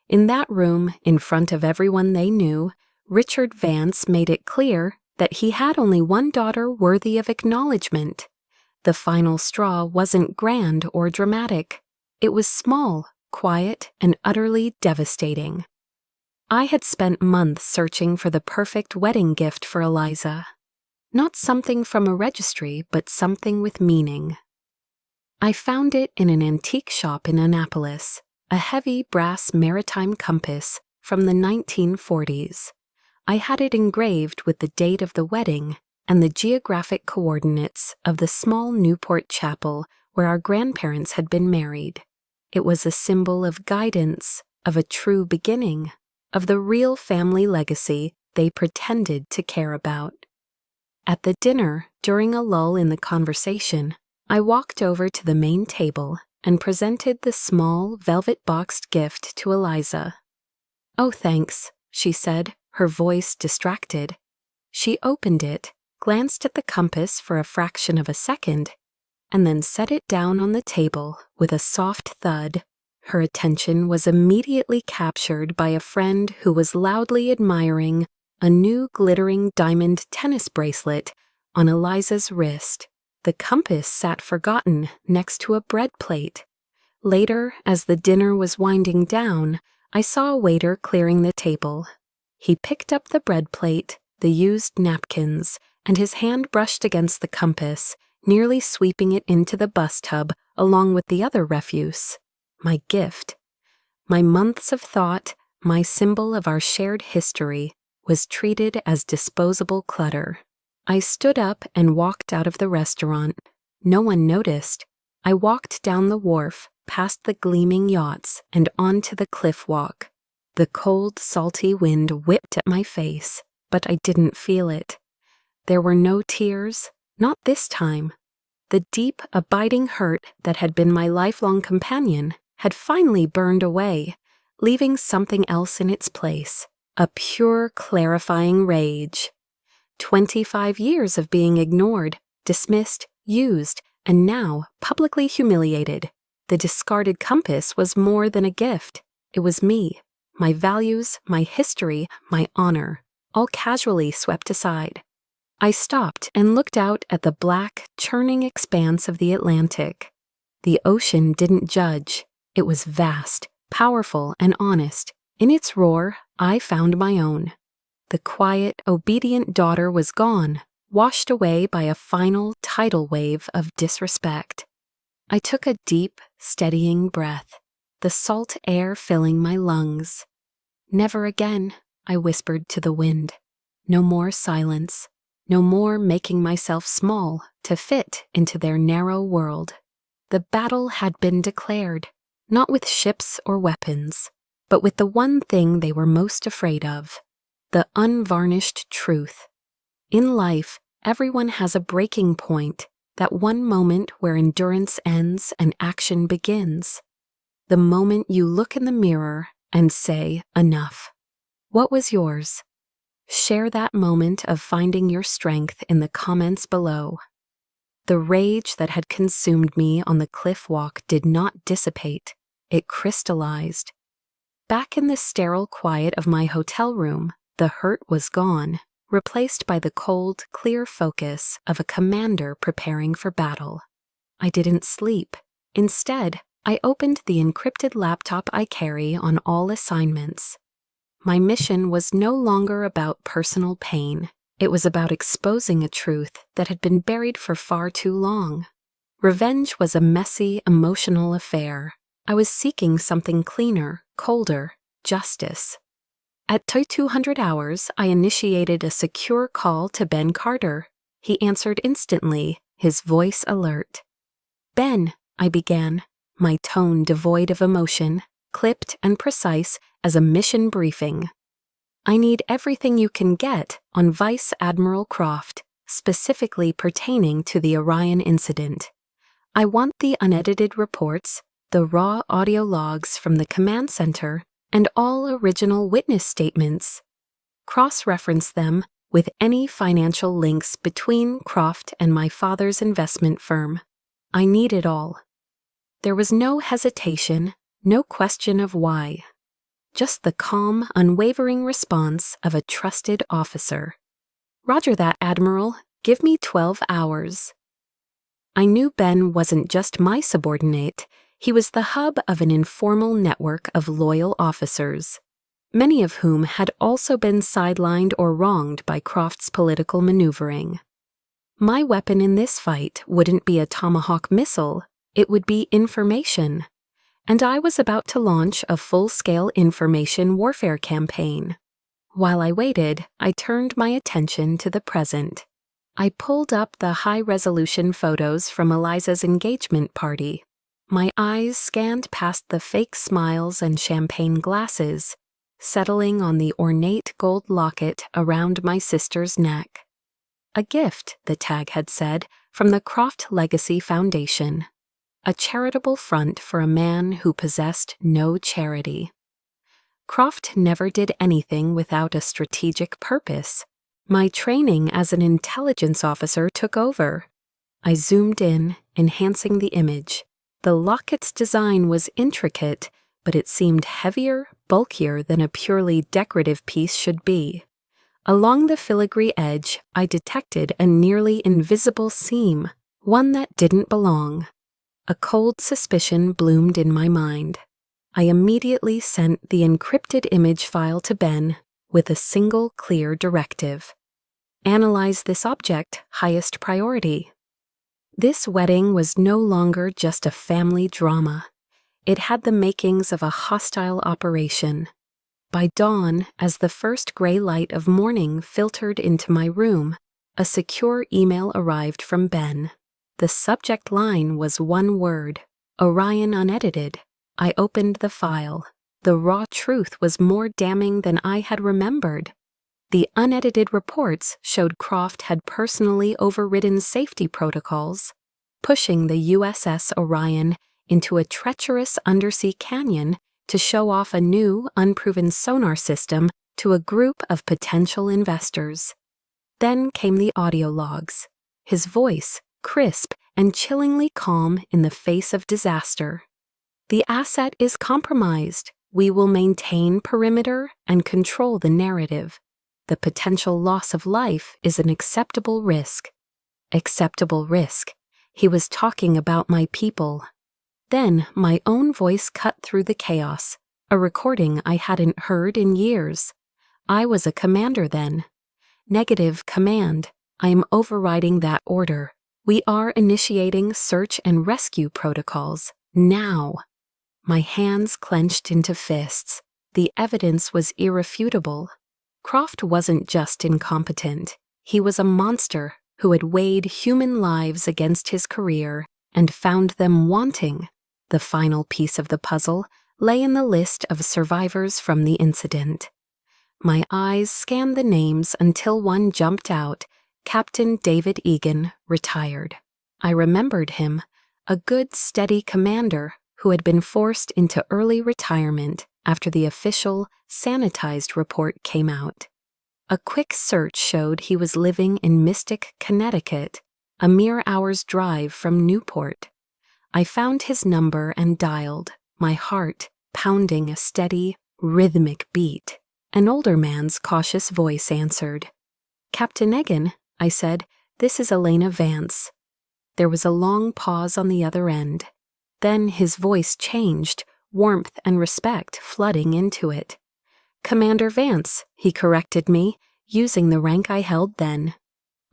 In that room, in front of everyone they knew, Richard Vance made it clear that he had only one daughter worthy of acknowledgement. The final straw wasn't grand or dramatic. It was small, quiet, and utterly devastating. I had spent months searching for the perfect wedding gift for Eliza. Not something from a registry, but something with meaning. I found it in an antique shop in Annapolis, a heavy brass maritime compass from the 1940s. I had it engraved with the date of the wedding and the geographic coordinates of the small Newport chapel where our grandparents had been married. It was a symbol of guidance, of a true beginning, of the real family legacy they pretended to care about. At the dinner, during a lull in the conversation, I walked over to the main table and presented the small, velvet-boxed gift to Eliza. "Oh, thanks," she said, her voice distracted. She opened it, glanced at the compass for a fraction of a second, and then set it down on the table with a soft thud. Her attention was immediately captured by a friend who was loudly admiring a new glittering diamond tennis bracelet on Eliza's wrist. The compass sat forgotten next to a bread plate. Later, as the dinner was winding down, I saw a waiter clearing the table. He picked up the bread plate, the used napkins, and his hand brushed against the compass, nearly sweeping it into the bus tub along with the other refuse. My gift. My months of thought, my symbol of our shared history, was treated as disposable clutter. I stood up and walked out of the restaurant. No one noticed. I walked down the wharf, past the gleaming yachts, and onto the cliff walk. The cold, salty wind whipped at my face, but I didn't feel it. There were no tears, not this time. The deep, abiding hurt that had been my lifelong companion had finally burned away, leaving something else in its place, a pure, clarifying rage. 25 years of being ignored, dismissed, used, and now publicly humiliated. The discarded compass was more than a gift. It was me, my values, my history, my honor, all casually swept aside. I stopped and looked out at the black, churning expanse of the Atlantic. The ocean didn't judge. It was vast, powerful, and honest. In its roar, I found my own. The quiet, obedient daughter was gone, washed away by a final tidal wave of disrespect. I took a deep, steadying breath, the salt air filling my lungs. Never again, I whispered to the wind. No more silence. No more making myself small to fit into their narrow world. The battle had been declared, not with ships or weapons, but with the one thing they were most afraid of, the unvarnished truth. In life, everyone has a breaking point, that one moment where endurance ends and action begins. The moment you look in the mirror and say, enough. What was yours? Share that moment of finding your strength in the comments below. The rage that had consumed me on the cliff walk did not dissipate. It crystallized. Back in the sterile quiet of my hotel room, the hurt was gone, replaced by the cold, clear focus of a commander preparing for battle. I didn't sleep. Instead, I opened the encrypted laptop I carry on all assignments. My mission was no longer about personal pain. It was about exposing a truth that had been buried for far too long. Revenge was a messy, emotional affair. I was seeking something cleaner, colder, justice. At 200 hours, I initiated a secure call to Ben Carter. He answered instantly, his voice alert. "Ben," I began, my tone devoid of emotion, clipped and precise as a mission briefing. "I need everything you can get on Vice Admiral Croft, specifically pertaining to the Orion incident. I want the unedited reports, the raw audio logs from the command center, and all original witness statements. Cross-reference them with any financial links between Croft and my father's investment firm. I need it all." There was no hesitation, no question of why. Just the calm, unwavering response of a trusted officer. "Roger that, Admiral. Give me 12 hours. I knew Ben wasn't just my subordinate. He was the hub of an informal network of loyal officers, many of whom had also been sidelined or wronged by Croft's political maneuvering. My weapon in this fight wouldn't be a Tomahawk missile, it would be information. And I was about to launch a full-scale information warfare campaign. While I waited, I turned my attention to the present. I pulled up the high-resolution photos from Eliza's engagement party. My eyes scanned past the fake smiles and champagne glasses, settling on the ornate gold locket around my sister's neck. A gift, the tag had said, from the Croft Legacy Foundation. A charitable front for a man who possessed no charity. Croft never did anything without a strategic purpose. My training as an intelligence officer took over. I zoomed in, enhancing the image. The locket's design was intricate, but it seemed heavier, bulkier than a purely decorative piece should be. Along the filigree edge, I detected a nearly invisible seam, one that didn't belong. A cold suspicion bloomed in my mind. I immediately sent the encrypted image file to Ben with a single clear directive. Analyze this object, highest priority. This wedding was no longer just a family drama. It had the makings of a hostile operation. By dawn, as the first gray light of morning filtered into my room, a secure email arrived from Ben. The subject line was one word: Orion Unedited. I opened the file. The raw truth was more damning than I had remembered. The unedited reports showed Croft had personally overridden safety protocols, pushing the USS Orion into a treacherous undersea canyon to show off a new, unproven sonar system to a group of potential investors. Then came the audio logs, his voice crisp and chillingly calm in the face of disaster. The asset is compromised. We will maintain perimeter and control the narrative. The potential loss of life is an acceptable risk. Acceptable risk. He was talking about my people. Then my own voice cut through the chaos, a recording I hadn't heard in years. I was a commander then. Negative command. I am overriding that order. We are initiating search and rescue protocols. Now. My hands clenched into fists. The evidence was irrefutable. Croft wasn't just incompetent. He was a monster who had weighed human lives against his career and found them wanting. The final piece of the puzzle lay in the list of survivors from the incident. My eyes scanned the names until one jumped out: Captain David Egan, retired. I remembered him, a good, steady commander who had been forced into early retirement after the official, sanitized report came out. A quick search showed he was living in Mystic, Connecticut, a mere hour's drive from Newport. I found his number and dialed, my heart pounding a steady, rhythmic beat. An older man's cautious voice answered. "Captain Egan," I said, "this is Elena Vance." There was a long pause on the other end. Then his voice changed, warmth and respect flooding into it. "Commander Vance," he corrected me, using the rank I held then.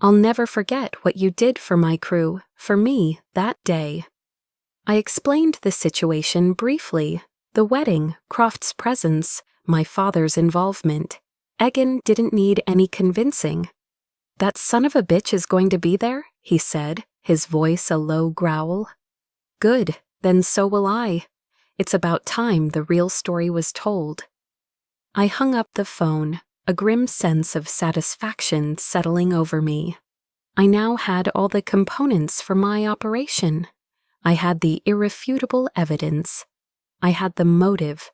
"I'll never forget what you did for my crew, for me, that day." I explained the situation briefly: the wedding, Croft's presence, my father's involvement. Egan didn't need any convincing. "That son of a bitch is going to be there?" he said, his voice a low growl. "Good, then so will I. It's about time the real story was told." I hung up the phone, a grim sense of satisfaction settling over me. I now had all the components for my operation. I had the irrefutable evidence. I had the motive.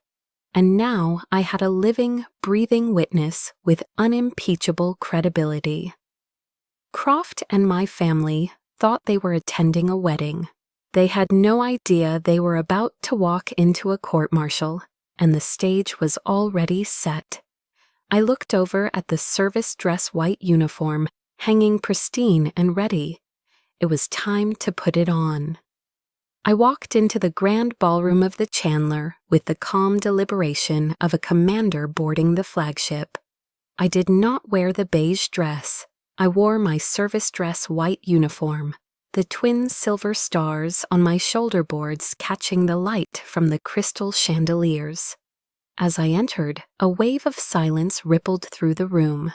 And now I had a living, breathing witness with unimpeachable credibility. Croft and my family thought they were attending a wedding. They had no idea they were about to walk into a court-martial, and the stage was already set. I looked over at the service dress white uniform, hanging pristine and ready. It was time to put it on. I walked into the grand ballroom of the Chandler with the calm deliberation of a commander boarding the flagship. I did not wear the beige dress. I wore my service dress white uniform, the twin silver stars on my shoulder boards catching the light from the crystal chandeliers. As I entered, a wave of silence rippled through the room.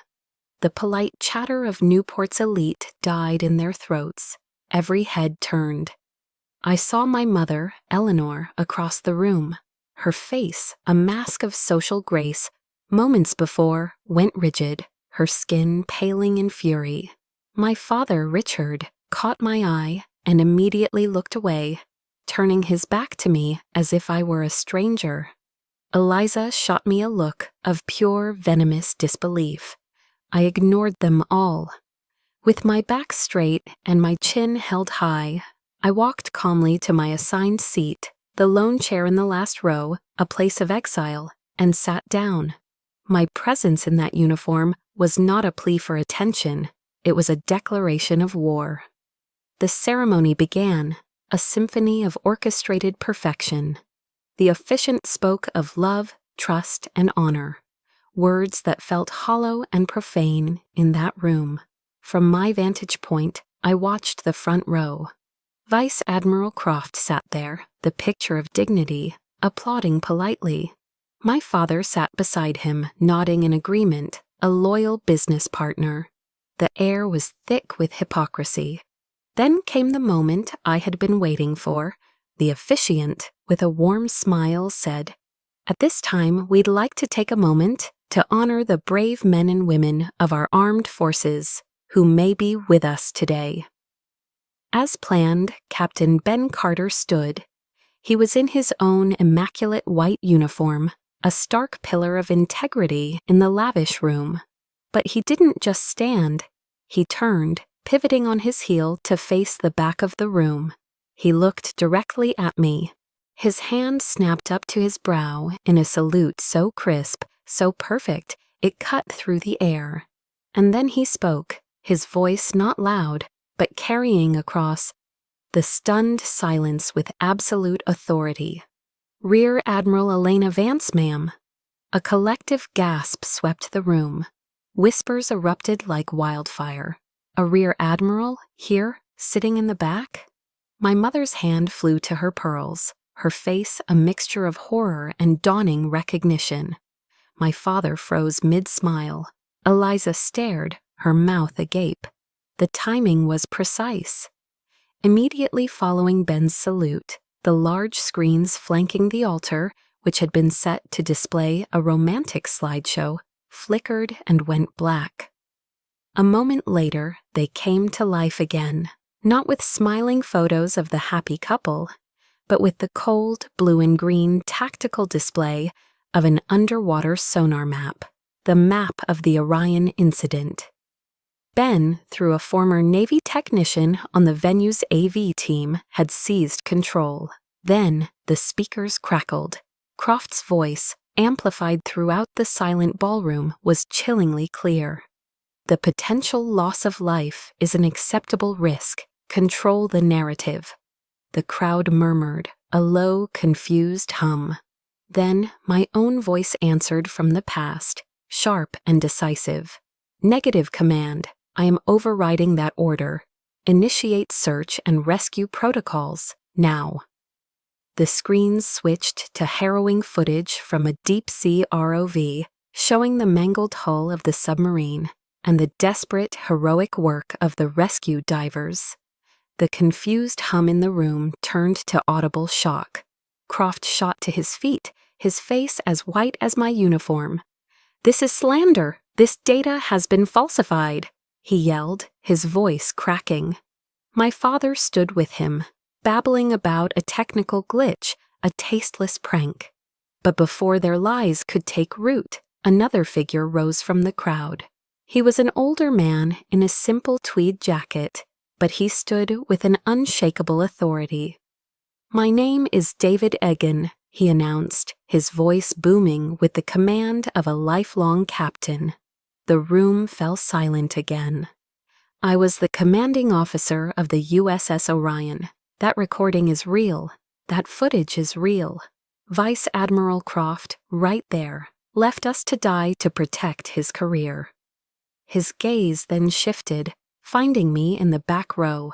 The polite chatter of Newport's elite died in their throats. Every head turned. I saw my mother, Eleanor, across the room. Her face, a mask of social grace, moments before, went rigid, her skin paling in fury. My father, Richard, caught my eye and immediately looked away, turning his back to me as if I were a stranger. Eliza shot me a look of pure, venomous disbelief. I ignored them all. With my back straight and my chin held high, I walked calmly to my assigned seat, the lone chair in the last row, a place of exile, and sat down. My presence in that uniform was not a plea for attention. It was a declaration of war. The ceremony began, a symphony of orchestrated perfection. The officiant spoke of love, trust, and honor, words that felt hollow and profane in that room. From my vantage point, I watched the front row. Vice Admiral Croft sat there, the picture of dignity, applauding politely. My father sat beside him, nodding in agreement, a loyal business partner. The air was thick with hypocrisy. Then came the moment I had been waiting for. The officiant, with a warm smile, said, "At this time, we'd like to take a moment to honor the brave men and women of our armed forces who may be with us today." As planned, Captain Ben Carter stood. He was in his own immaculate white uniform, a stark pillar of integrity in the lavish room. But he didn't just stand. He turned, pivoting on his heel to face the back of the room. He looked directly at me. His hand snapped up to his brow in a salute so crisp, so perfect, it cut through the air. And then he spoke, his voice not loud, but carrying across the stunned silence with absolute authority. "Rear Admiral Elena Vance, ma'am." A collective gasp swept the room. Whispers erupted like wildfire. A Rear Admiral, here, sitting in the back? My mother's hand flew to her pearls, her face a mixture of horror and dawning recognition. My father froze mid-smile. Eliza stared, her mouth agape. The timing was precise. Immediately following Ben's salute, the large screens flanking the altar, which had been set to display a romantic slideshow, flickered and went black. A moment later, they came to life again, not with smiling photos of the happy couple, but with the cold blue and green tactical display of an underwater sonar map, the map of the Orion incident. Ben, through a former Navy technician on the venue's AV team, had seized control. Then the speakers crackled. Croft's voice, amplified throughout the silent ballroom, was chillingly clear. "The potential loss of life is an acceptable risk. Control the narrative." The crowd murmured, a low, confused hum. Then my own voice answered from the past, sharp and decisive. "Negative command. I am overriding that order. Initiate search and rescue protocols, now." The screens switched to harrowing footage from a deep-sea ROV, showing the mangled hull of the submarine and the desperate, heroic work of the rescue divers. The confused hum in the room turned to audible shock. Croft shot to his feet, his face as white as my uniform. "This is slander! This data has been falsified!" he yelled, his voice cracking. My father stood with him, babbling about a technical glitch, a tasteless prank. But before their lies could take root, another figure rose from the crowd. He was an older man in a simple tweed jacket, but he stood with an unshakable authority. "My name is David Egan," he announced, his voice booming with the command of a lifelong captain. The room fell silent again. "I was the commanding officer of the USS Orion. That recording is real. That footage is real. Vice Admiral Croft, right there, left us to die to protect his career." His gaze then shifted, finding me in the back row.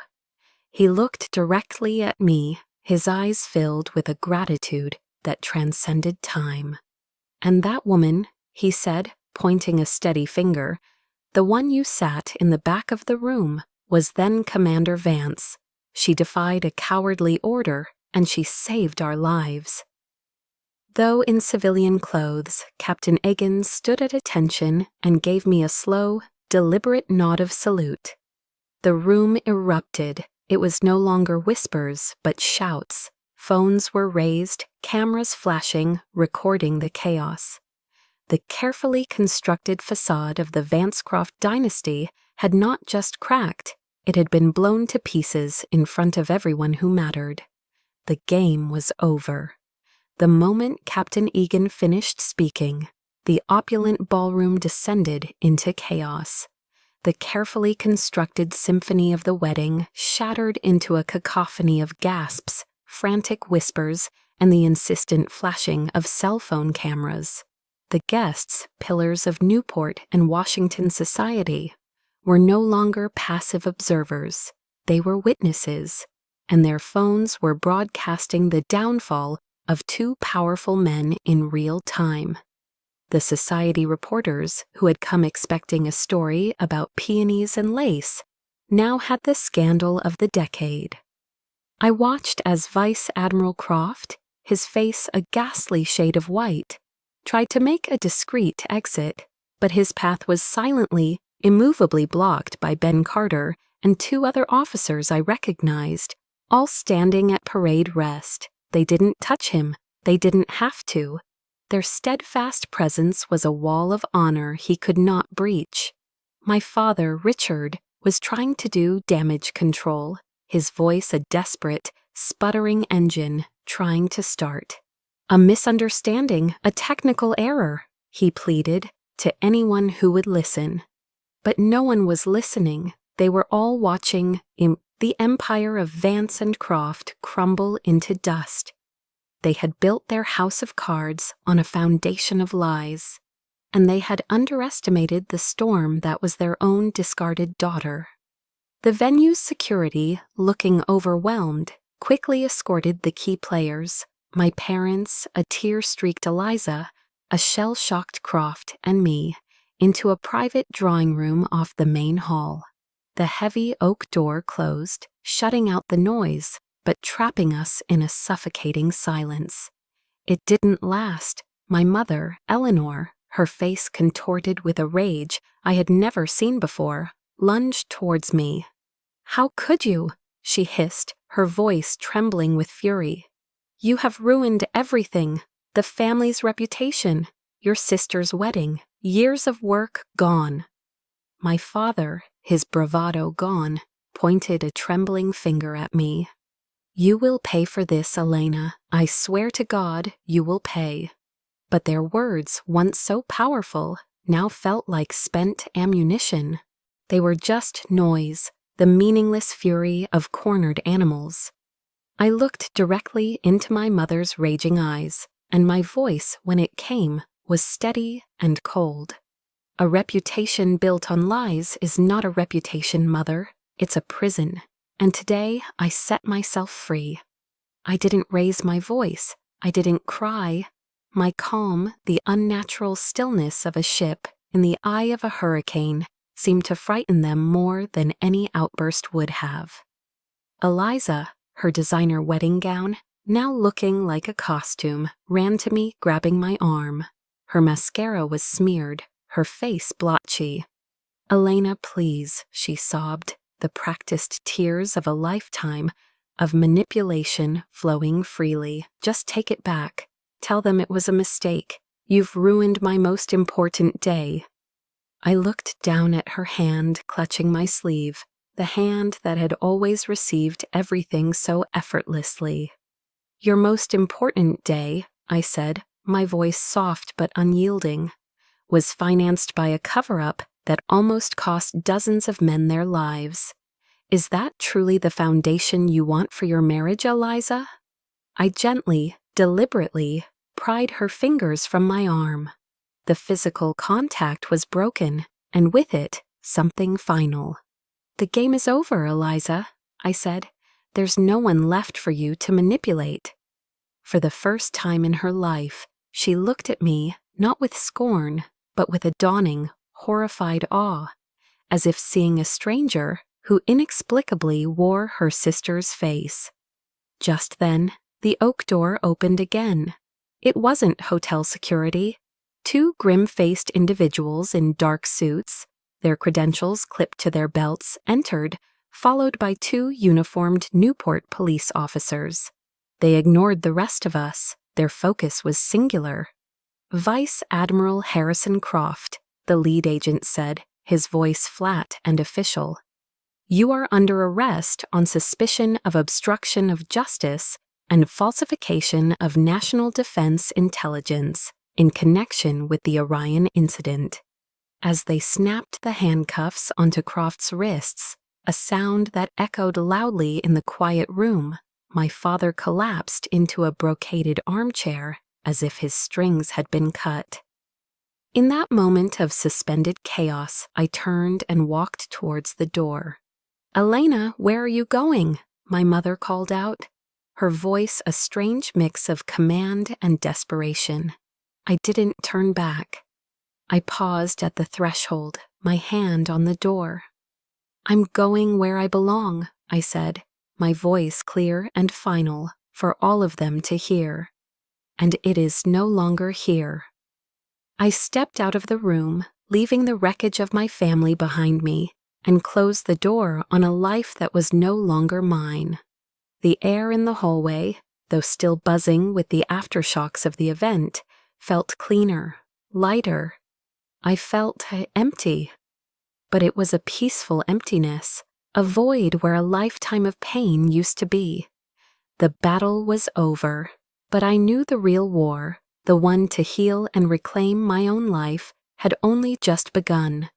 He looked directly at me, his eyes filled with a gratitude that transcended time. "And that woman," he said, pointing a steady finger, "the one you sat in the back of the room, was then Commander Vance. She defied a cowardly order, and she saved our lives." Though in civilian clothes, Captain Egan stood at attention and gave me a slow, deliberate nod of salute. The room erupted. It was no longer whispers, but shouts. Phones were raised, cameras flashing, recording the chaos. The carefully constructed facade of the Vancecroft dynasty had not just cracked, it had been blown to pieces in front of everyone who mattered. The game was over. The moment Captain Egan finished speaking, the opulent ballroom descended into chaos. The carefully constructed symphony of the wedding shattered into a cacophony of gasps, frantic whispers, and the insistent flashing of cell phone cameras. The guests, pillars of Newport and Washington society, were no longer passive observers. They were witnesses, and their phones were broadcasting the downfall of two powerful men in real time. The society reporters, who had come expecting a story about peonies and lace, now had the scandal of the decade. I watched as Vice Admiral Croft, his face a ghastly shade of white, tried to make a discreet exit, but his path was silently, immovably blocked by Ben Carter and two other officers I recognized, all standing at parade rest. They didn't touch him. They didn't have to. Their steadfast presence was a wall of honor he could not breach. My father, Richard, was trying to do damage control, his voice a desperate, sputtering engine trying to start. A misunderstanding, a technical error, he pleaded to anyone who would listen. But no one was listening. They were all watching the empire of Vance and Croft crumble into dust. They had built their house of cards on a foundation of lies, and they had underestimated the storm that was their own discarded daughter. The venue's security, looking overwhelmed, quickly escorted the key players, my parents, a tear-streaked Eliza, a shell-shocked Croft, and me, into a private drawing room off the main hall. The heavy oak door closed, shutting out the noise, but trapping us in a suffocating silence. It didn't last. My mother, Eleanor, her face contorted with a rage I had never seen before, lunged towards me. "How could you?" she hissed, her voice trembling with fury. "You have ruined everything, the family's reputation, your sister's wedding, years of work gone." My father, his bravado gone, pointed a trembling finger at me. "You will pay for this, Elena. I swear to God, you will pay." But their words, once so powerful, now felt like spent ammunition. They were just noise, the meaningless fury of cornered animals. I looked directly into my mother's raging eyes, and my voice, when it came, was steady and cold. "A reputation built on lies is not a reputation, Mother. It's a prison. And today I set myself free. I didn't raise my voice. I didn't cry. My calm, the unnatural stillness of a ship in the eye of a hurricane, seemed to frighten them more than any outburst would have. Eliza, her designer wedding gown, now looking like a costume, ran to me, grabbing my arm. Her mascara was smeared, her face blotchy. "Elena, please," she sobbed, the practiced tears of a lifetime of manipulation flowing freely. "Just take it back. Tell them it was a mistake. You've ruined my most important day." I looked down at her hand clutching my sleeve, the hand that had always received everything so effortlessly. "Your most important day," I said, my voice soft but unyielding, "was financed by a cover-up that almost cost dozens of men their lives. Is that truly the foundation you want for your marriage, Eliza?" I gently, deliberately, pried her fingers from my arm. The physical contact was broken, and with it, something final. "The game is over, Eliza," I said. "There's no one left for you to manipulate." For the first time in her life, she looked at me, not with scorn, but with a dawning, horrified awe, as if seeing a stranger who inexplicably wore her sister's face. Just then, the oak door opened again. It wasn't hotel security. Two grim-faced individuals in dark suits, their credentials clipped to their belts, entered, followed by two uniformed Newport police officers. They ignored the rest of us. Their focus was singular. "Vice Admiral Harrison Croft," the lead agent said, his voice flat and official. "You are under arrest on suspicion of obstruction of justice and falsification of national defense intelligence in connection with the Orion incident." As they snapped the handcuffs onto Croft's wrists, a sound that echoed loudly in the quiet room, my father collapsed into a brocaded armchair as if his strings had been cut. In that moment of suspended chaos, I turned and walked towards the door. "Elena, where are you going?" my mother called out, her voice a strange mix of command and desperation. I didn't turn back. I paused at the threshold, my hand on the door. "I'm going where I belong," I said, my voice clear and final for all of them to hear. "And it is no longer here." I stepped out of the room, leaving the wreckage of my family behind me, and closed the door on a life that was no longer mine. The air in the hallway, though still buzzing with the aftershocks of the event, felt cleaner, lighter. I felt empty. But it was a peaceful emptiness, a void where a lifetime of pain used to be. The battle was over, but I knew the real war, the one to heal and reclaim my own life, had only just begun.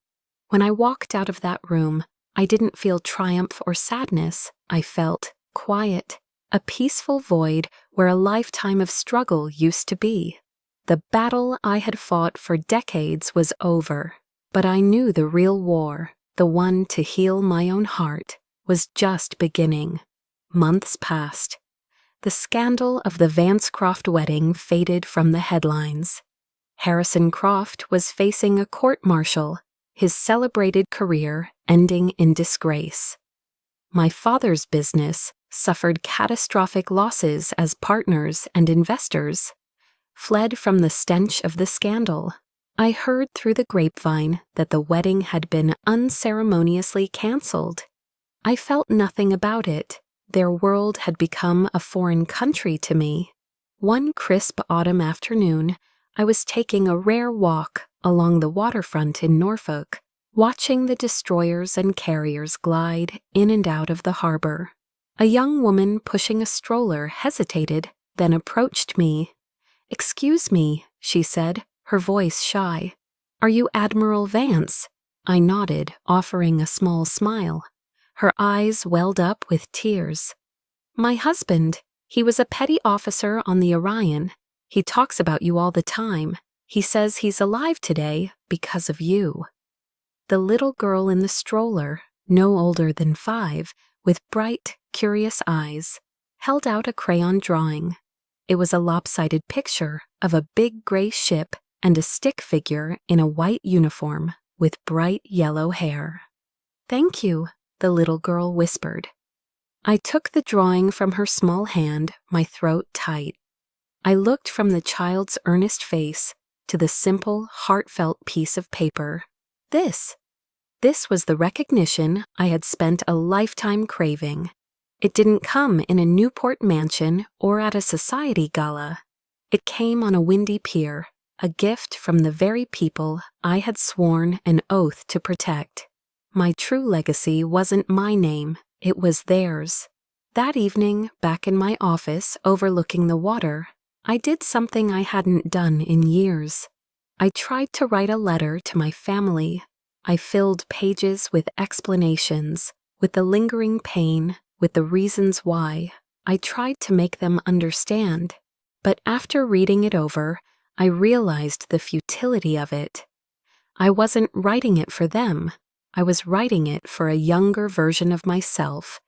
When I walked out of that room, I didn't feel triumph or sadness. I felt quiet, a peaceful void where a lifetime of struggle used to be. The battle I had fought for decades was over, but I knew the real war, the one to heal my own heart, was just beginning. Months passed. The scandal of the Vance Croft wedding faded from the headlines. Harrison Croft was facing a court-martial, his celebrated career ending in disgrace. My father's business suffered catastrophic losses as partners and investors fled from the stench of the scandal. I heard through the grapevine that the wedding had been unceremoniously canceled. I felt nothing about it. Their world had become a foreign country to me. One crisp autumn afternoon, I was taking a rare walk along the waterfront in Norfolk, watching the destroyers and carriers glide in and out of the harbor. A young woman pushing a stroller hesitated, then approached me. "Excuse me," she said, her voice shy. "Are you Admiral Vance?" I nodded, offering a small smile. Her eyes welled up with tears. "My husband. He was a petty officer on the Orion. He talks about you all the time. He says he's alive today because of you." The little girl in the stroller, no older than 5, with bright, curious eyes, held out a crayon drawing. It was a lopsided picture of a big gray ship and a stick figure in a white uniform with bright yellow hair. "Thank you," the little girl whispered. I took the drawing from her small hand, my throat tight. I looked from the child's earnest face to the simple, heartfelt piece of paper. This was the recognition I had spent a lifetime craving. It didn't come in a Newport mansion or at a society gala. It came on a windy pier, a gift from the very people I had sworn an oath to protect. My true legacy wasn't my name, it was theirs. That evening, back in my office overlooking the water, I did something I hadn't done in years. I tried to write a letter to my family. I filled pages with explanations, with the lingering pain, with the reasons why. I tried to make them understand. But after reading it over, I realized the futility of it. I wasn't writing it for them. I was writing it for a younger version of myself,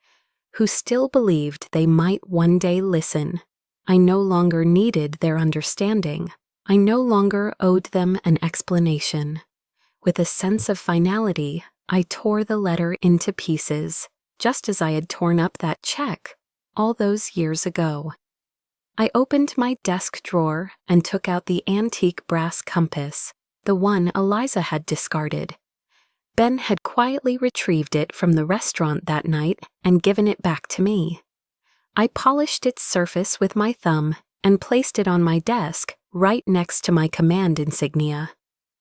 who still believed they might one day listen. I no longer needed their understanding. I no longer owed them an explanation. With a sense of finality, I tore the letter into pieces, just as I had torn up that check all those years ago. I opened my desk drawer and took out the antique brass compass, the one Eliza had discarded. Ben had quietly retrieved it from the restaurant that night and given it back to me. I polished its surface with my thumb and placed it on my desk right next to my command insignia.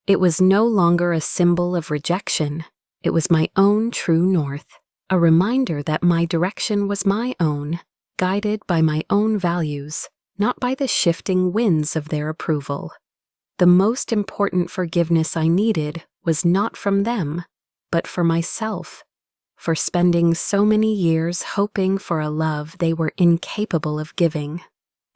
It was no longer a symbol of rejection. It was my own true north, a reminder that my direction was my own, guided by my own values, not by the shifting winds of their approval. The most important forgiveness I needed was not from them, but for myself, for spending so many years hoping for a love they were incapable of giving.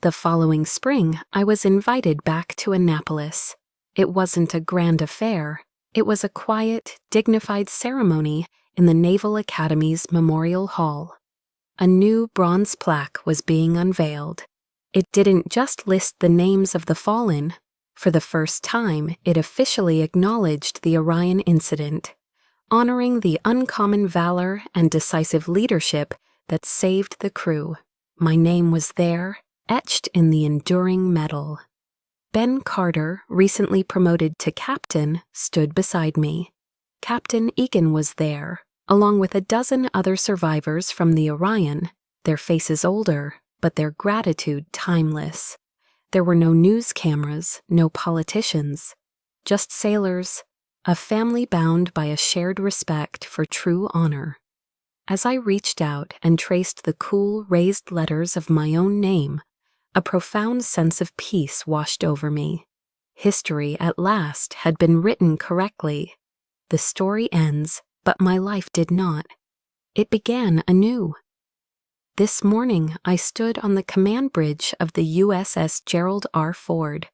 The following spring, I was invited back to Annapolis. It wasn't a grand affair. It was a quiet, dignified ceremony in the Naval Academy's Memorial Hall. A new bronze plaque was being unveiled. It didn't just list the names of the fallen, For the first time, it officially acknowledged the Orion incident, honoring the uncommon valor and decisive leadership that saved the crew. My name was there, etched in the enduring metal. Ben Carter, recently promoted to captain, stood beside me. Captain Egan was there, along with a dozen other survivors from the Orion, their faces older, but their gratitude timeless. There were no news cameras, no politicians, just sailors, a family bound by a shared respect for true honor. As I reached out and traced the cool, raised letters of my own name, a profound sense of peace washed over me. History, at last, had been written correctly. The story ends, but my life did not. It began anew. This morning, I stood on the command bridge of the USS Gerald R. Ford,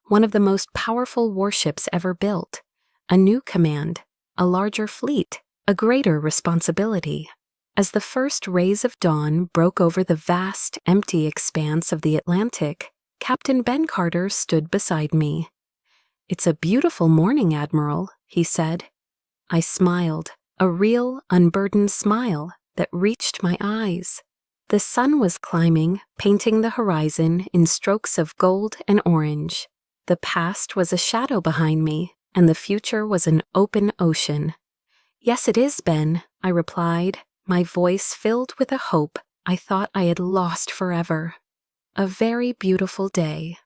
one of the most powerful warships ever built. A new command, a larger fleet, a greater responsibility. As the first rays of dawn broke over the vast, empty expanse of the Atlantic, Captain Ben Carter stood beside me. "It's a beautiful morning, Admiral," he said. I smiled, a real, unburdened smile that reached my eyes. The sun was climbing, painting the horizon in strokes of gold and orange. The past was a shadow behind me, and the future was an open ocean. "Yes, it is, Ben," I replied, my voice filled with a hope I thought I had lost forever. A very beautiful day.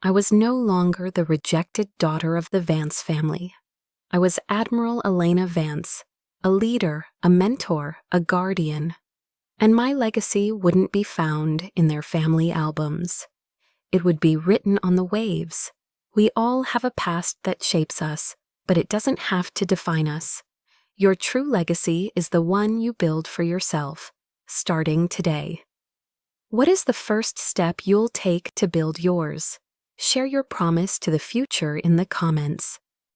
I was no longer the rejected daughter of the Vance family. I was Admiral Elena Vance, a leader, a mentor, a guardian. And my legacy wouldn't be found in their family albums. It would be written on the waves. We all have a past that shapes us, but it doesn't have to define us. Your true legacy is the one you build for yourself, starting today. What is the first step you'll take to build yours? Share your promise to the future in the comments.